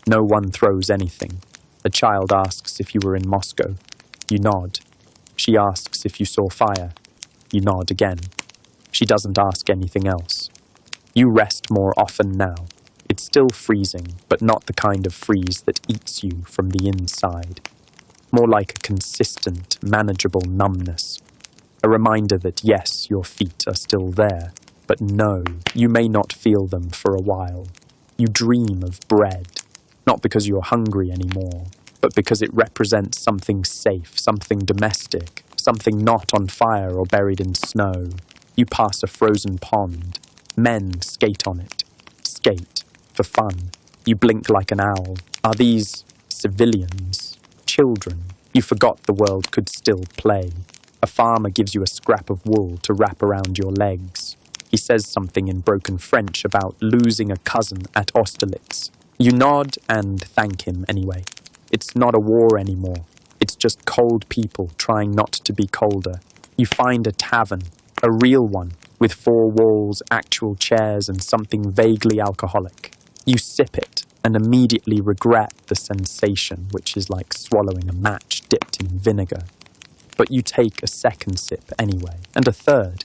No one throws anything. A child asks if you were in Moscow. You nod. She asks if you saw fire. You nod again. She doesn't ask anything else. You rest more often now. It's still freezing, but not the kind of freeze that eats you from the inside. More like a consistent, manageable numbness. A reminder that yes, your feet are still there, but no, you may not feel them for a while. You dream of bread, not because you're hungry anymore, but because it represents something safe, something domestic, something not on fire or buried in snow. You pass a frozen pond. Men skate on it. Skate for fun. You blink like an owl. Are these civilians? Children? You forgot the world could still play. A farmer gives you a scrap of wool to wrap around your legs. He says something in broken French about losing a cousin at Austerlitz. You nod and thank him anyway. It's not a war anymore. It's just cold people trying not to be colder. You find a tavern, a real one, with 4 walls, actual chairs, and something vaguely alcoholic. You sip it and immediately regret the sensation, which is like swallowing a match dipped in vinegar. But you take a second sip anyway, and a third.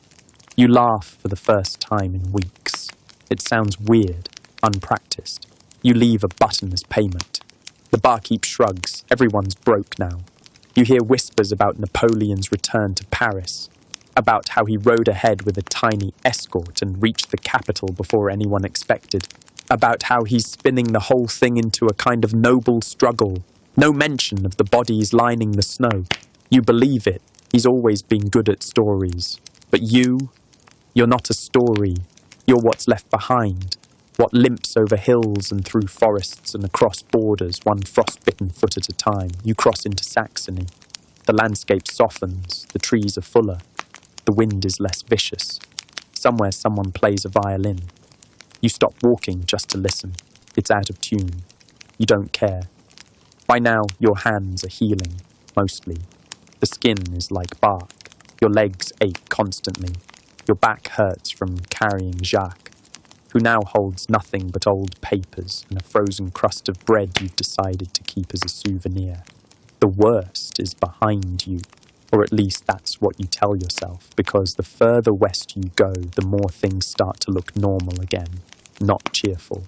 You laugh for the first time in weeks. It sounds weird, unpracticed. You leave a button as payment. The barkeep shrugs. Everyone's broke now. You hear whispers about Napoleon's return to Paris, about how he rode ahead with a tiny escort and reached the capital before anyone expected, about how he's spinning the whole thing into a kind of noble struggle. No mention of the bodies lining the snow. You believe it. He's always been good at stories. But you're not a story. You're what's left behind. What limps over hills and through forests and across borders, one frostbitten foot at a time. You cross into Saxony. The landscape softens. The trees are fuller. The wind is less vicious. Somewhere someone plays a violin. You stop walking just to listen. It's out of tune. You don't care. By now, your hands are healing, mostly. The skin is like bark. Your legs ache constantly. Your back hurts from carrying Jacques, who now holds nothing but old papers and a frozen crust of bread you've decided to keep as a souvenir. The worst is behind you, or at least that's what you tell yourself, because the further west you go, the more things start to look normal again. Not cheerful,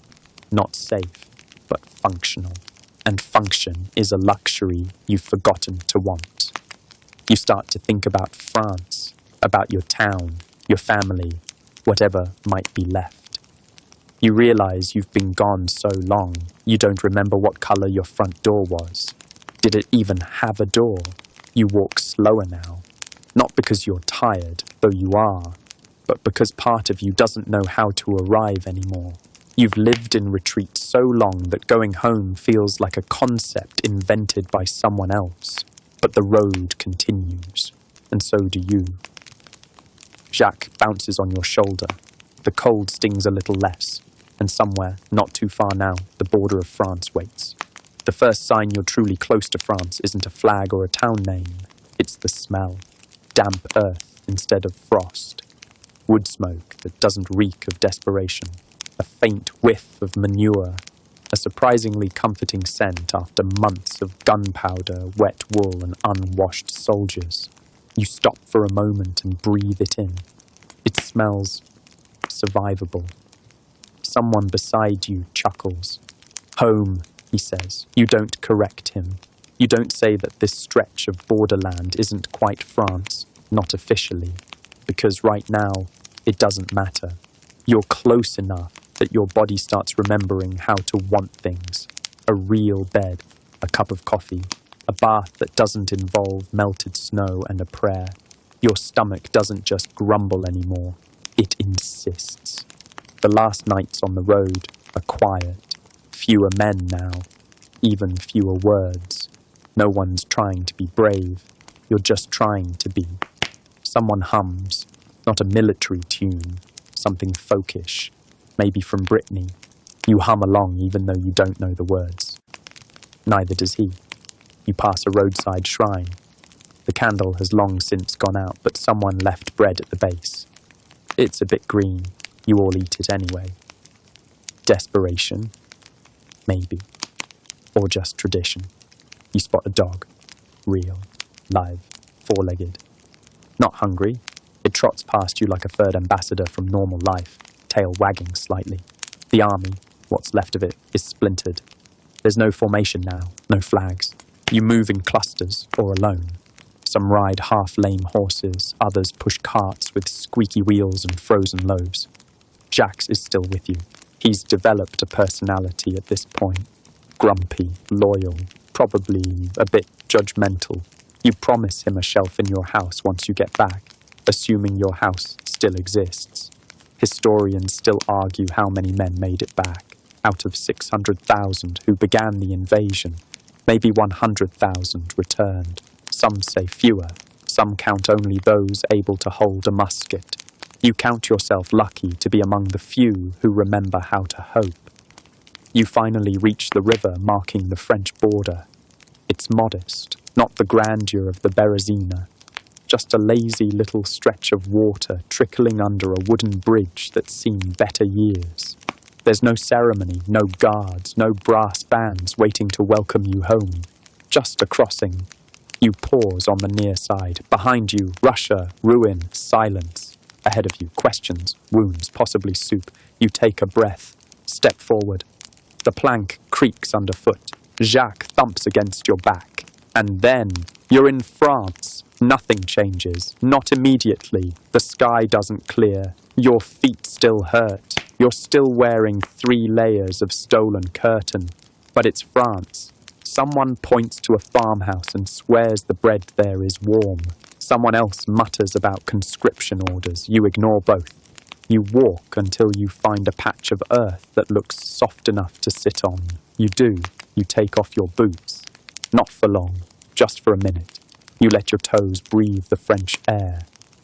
not safe, but functional. And function is a luxury you've forgotten to want. You start to think about France, about your town, your family, whatever might be left. You realize you've been gone so long, you don't remember what color your front door was. Did it even have a door? You walk slower now, not because you're tired, though you are, but because part of you doesn't know how to arrive anymore. You've lived in retreat so long that going home feels like a concept invented by someone else. But the road continues, and so do you. Jacques bounces on your shoulder. The cold stings a little less, and somewhere, not too far now, the border of France waits. The first sign you're truly close to France isn't a flag or a town name. It's the smell. Damp earth instead of frost. Wood smoke that doesn't reek of desperation. a faint whiff of manure, a surprisingly comforting scent after months of gunpowder, wet wool, and unwashed soldiers. You stop for a moment and breathe it in. It smells survivable. Someone beside you chuckles. Home, he says. You don't correct him. You don't say that this stretch of borderland isn't quite France, not officially, because right now, it doesn't matter. You're close enough that your body starts remembering how to want things. A real bed, a cup of coffee, a bath that doesn't involve melted snow and a prayer. Your stomach doesn't just grumble anymore, it insists. The last nights on the road are quiet. Fewer men now, even fewer words. No one's trying to be brave, you're just trying to be. Someone hums, not a military tune, something folkish, maybe from Brittany. You hum along even though you don't know the words. Neither does he. You pass a roadside shrine. The candle has long since gone out, but someone left bread at the base. It's a bit green. You all eat it anyway. Desperation? Maybe. Or just tradition. You spot a dog. Real. Live. Four-legged. Not hungry. It trots past you like a third ambassador from normal life, tail wagging slightly. The army, what's left of it, is splintered. There's no formation now, no flags. You move in clusters or alone. Some ride half-lame horses, others push carts with squeaky wheels and frozen loaves. Jax is still with you. He's developed a personality at this point. Grumpy, loyal, probably a bit judgmental. You promise him a shelf in your house once you get back, assuming your house still exists. Historians still argue how many men made it back. Out of 600,000 who began the invasion, maybe 100,000 returned. Some say fewer. Some count only those able to hold a musket. You count yourself lucky to be among the few who remember how to hope. You finally reach the river marking the French border. It's modest, not the grandeur of the Berezina. Just a lazy little stretch of water trickling under a wooden bridge that's seen better years. There's no ceremony, no guards, no brass bands waiting to welcome you home. Just a crossing. You pause on the near side. Behind you, Russia, ruin, silence. Ahead of you, questions, wounds, possibly soup. You take a breath. Step forward. The plank creaks underfoot. Jacques thumps against your back. And then, you're in France. Nothing changes. Not immediately. The sky doesn't clear. Your feet still hurt. You're still wearing 3 layers of stolen curtain. But it's France. Someone points to a farmhouse and swears the bread there is warm. Someone else mutters about conscription orders. You ignore both. You walk until you find a patch of earth that looks soft enough to sit on. You do. You take off your boots. Not for long. Just for a minute. You let your toes breathe the French air.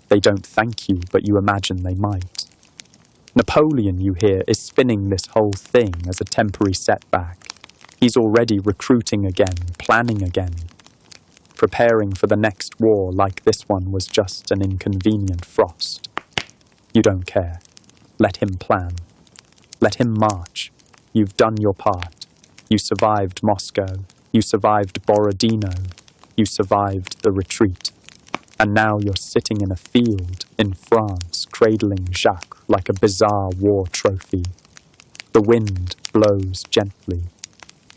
They don't thank you, but you imagine they might. Napoleon, you hear, is spinning this whole thing as a temporary setback. He's already recruiting again, planning again. Preparing for the next war like this one was just an inconvenient frost. You don't care. Let him plan. Let him march. You've done your part. You survived Moscow. You survived Borodino. You survived the retreat. And now you're sitting in a field in France, cradling Jacques like a bizarre war trophy. The wind blows gently.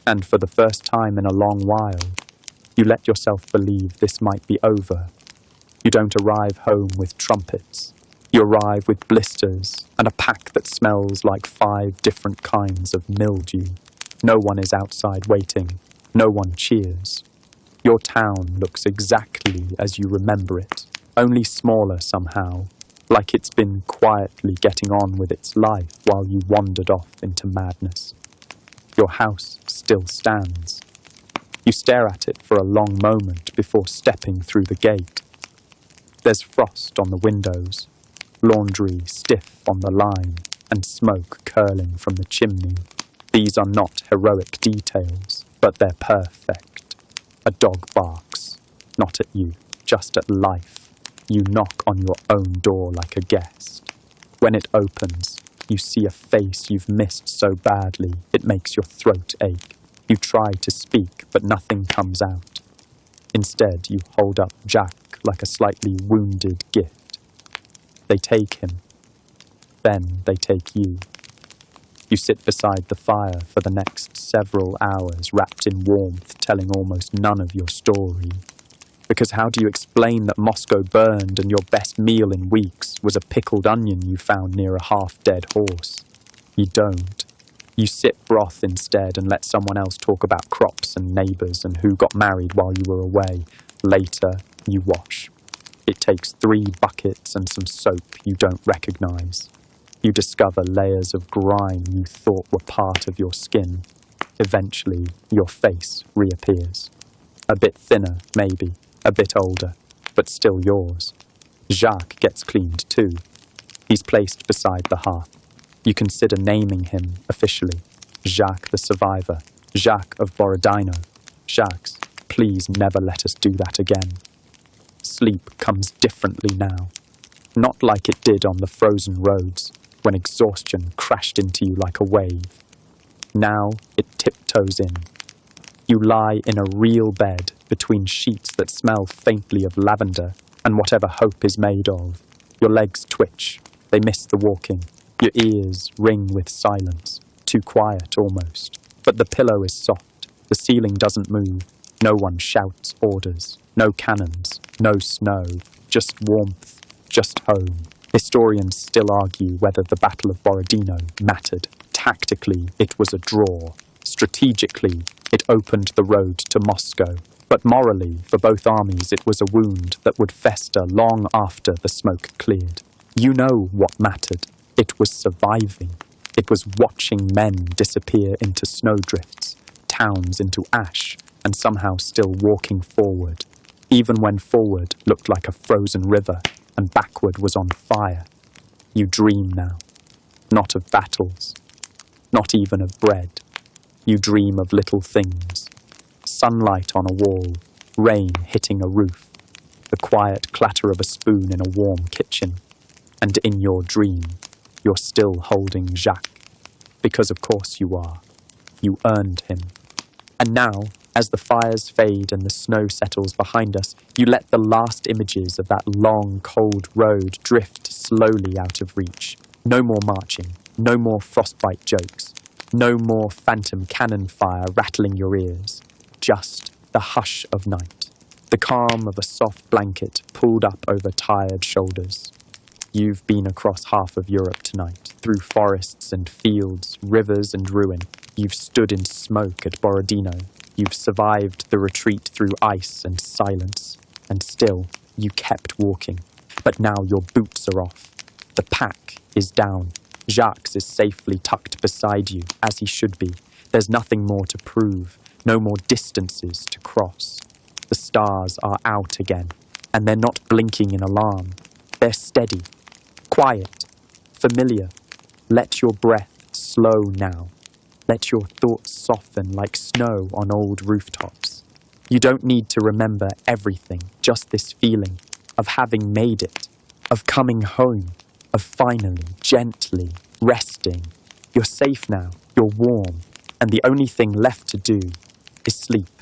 And for the first time in a long while, you let yourself believe this might be over. You don't arrive home with trumpets. You arrive with blisters and a pack that smells like 5 different kinds of mildew. No one is outside waiting. No one cheers. Your town looks exactly as you remember it, only smaller somehow, like it's been quietly getting on with its life while you wandered off into madness. Your house still stands. You stare at it for a long moment before stepping through the gate. There's frost on the windows, laundry stiff on the line, and smoke curling from the chimney. These are not heroic details, but they're perfect. A dog barks, not at you, just at life. You knock on your own door like a guest. When it opens, You see a face you've missed so badly it makes your throat ache. You try to speak, but nothing comes out. Instead, you hold up Jack like a slightly wounded gift. They take him. Then they take you. You sit beside the fire for the next several hours, wrapped in warmth, telling almost none of your story. Because how do you explain that Moscow burned and your best meal in weeks was a pickled onion you found near a half-dead horse? You don't. You sip broth instead and let someone else talk about crops and neighbours and who got married while you were away. Later, you wash. It takes 3 buckets and some soap you don't recognise. You discover layers of grime you thought were part of your skin. Eventually, your face reappears. A bit thinner, maybe, a bit older, but still yours. Jacques gets cleaned too. He's placed beside the hearth. You consider naming him officially. Jacques the survivor. Jacques of Borodino. Jacques, please never let us do that again. Sleep comes differently now. Not like it did on the frozen roads, when exhaustion crashed into you like a wave. Now it tiptoes in. You lie in a real bed between sheets that smell faintly of lavender and whatever hope is made of. Your legs twitch. They miss the walking. Your ears ring with silence, too quiet almost. But the pillow is soft. The ceiling doesn't move. No one shouts orders. No cannons. No snow. Just warmth. Just home. Historians still argue whether the Battle of Borodino mattered. Tactically, it was a draw. Strategically, it opened the road to Moscow. But morally, for both armies, it was a wound that would fester long after the smoke cleared. You know what mattered. It was surviving. It was watching men disappear into snowdrifts, towns into ash, and somehow still walking forward, even when forward looked like a frozen river and backward was on fire. You dream now, not of battles, not even of bread. You dream of little things, sunlight on a wall, rain hitting a roof, the quiet clatter of a spoon in a warm kitchen, and in your dream, you're still holding Jacques, because of course you are. You earned him. And now, as the fires fade and the snow settles behind us, you let the last images of that long, cold road drift slowly out of reach. No more marching, no more frostbite jokes, no more phantom cannon fire rattling your ears. Just the hush of night, the calm of a soft blanket pulled up over tired shoulders. You've been across half of Europe tonight, through forests and fields, rivers and ruin. You've stood in smoke at Borodino. You've survived the retreat through ice and silence. And still, you kept walking. But now your boots are off. The pack is down. Jacques is safely tucked beside you, as he should be. There's nothing more to prove, no more distances to cross. The stars are out again, and they're not blinking in alarm. They're steady, quiet, familiar. Let your breath slow now. Let your thoughts soften like snow on old rooftops. You don't need to remember everything, just this feeling of having made it, of coming home, of finally, gently, resting. You're safe now, you're warm, and the only thing left to do is sleep.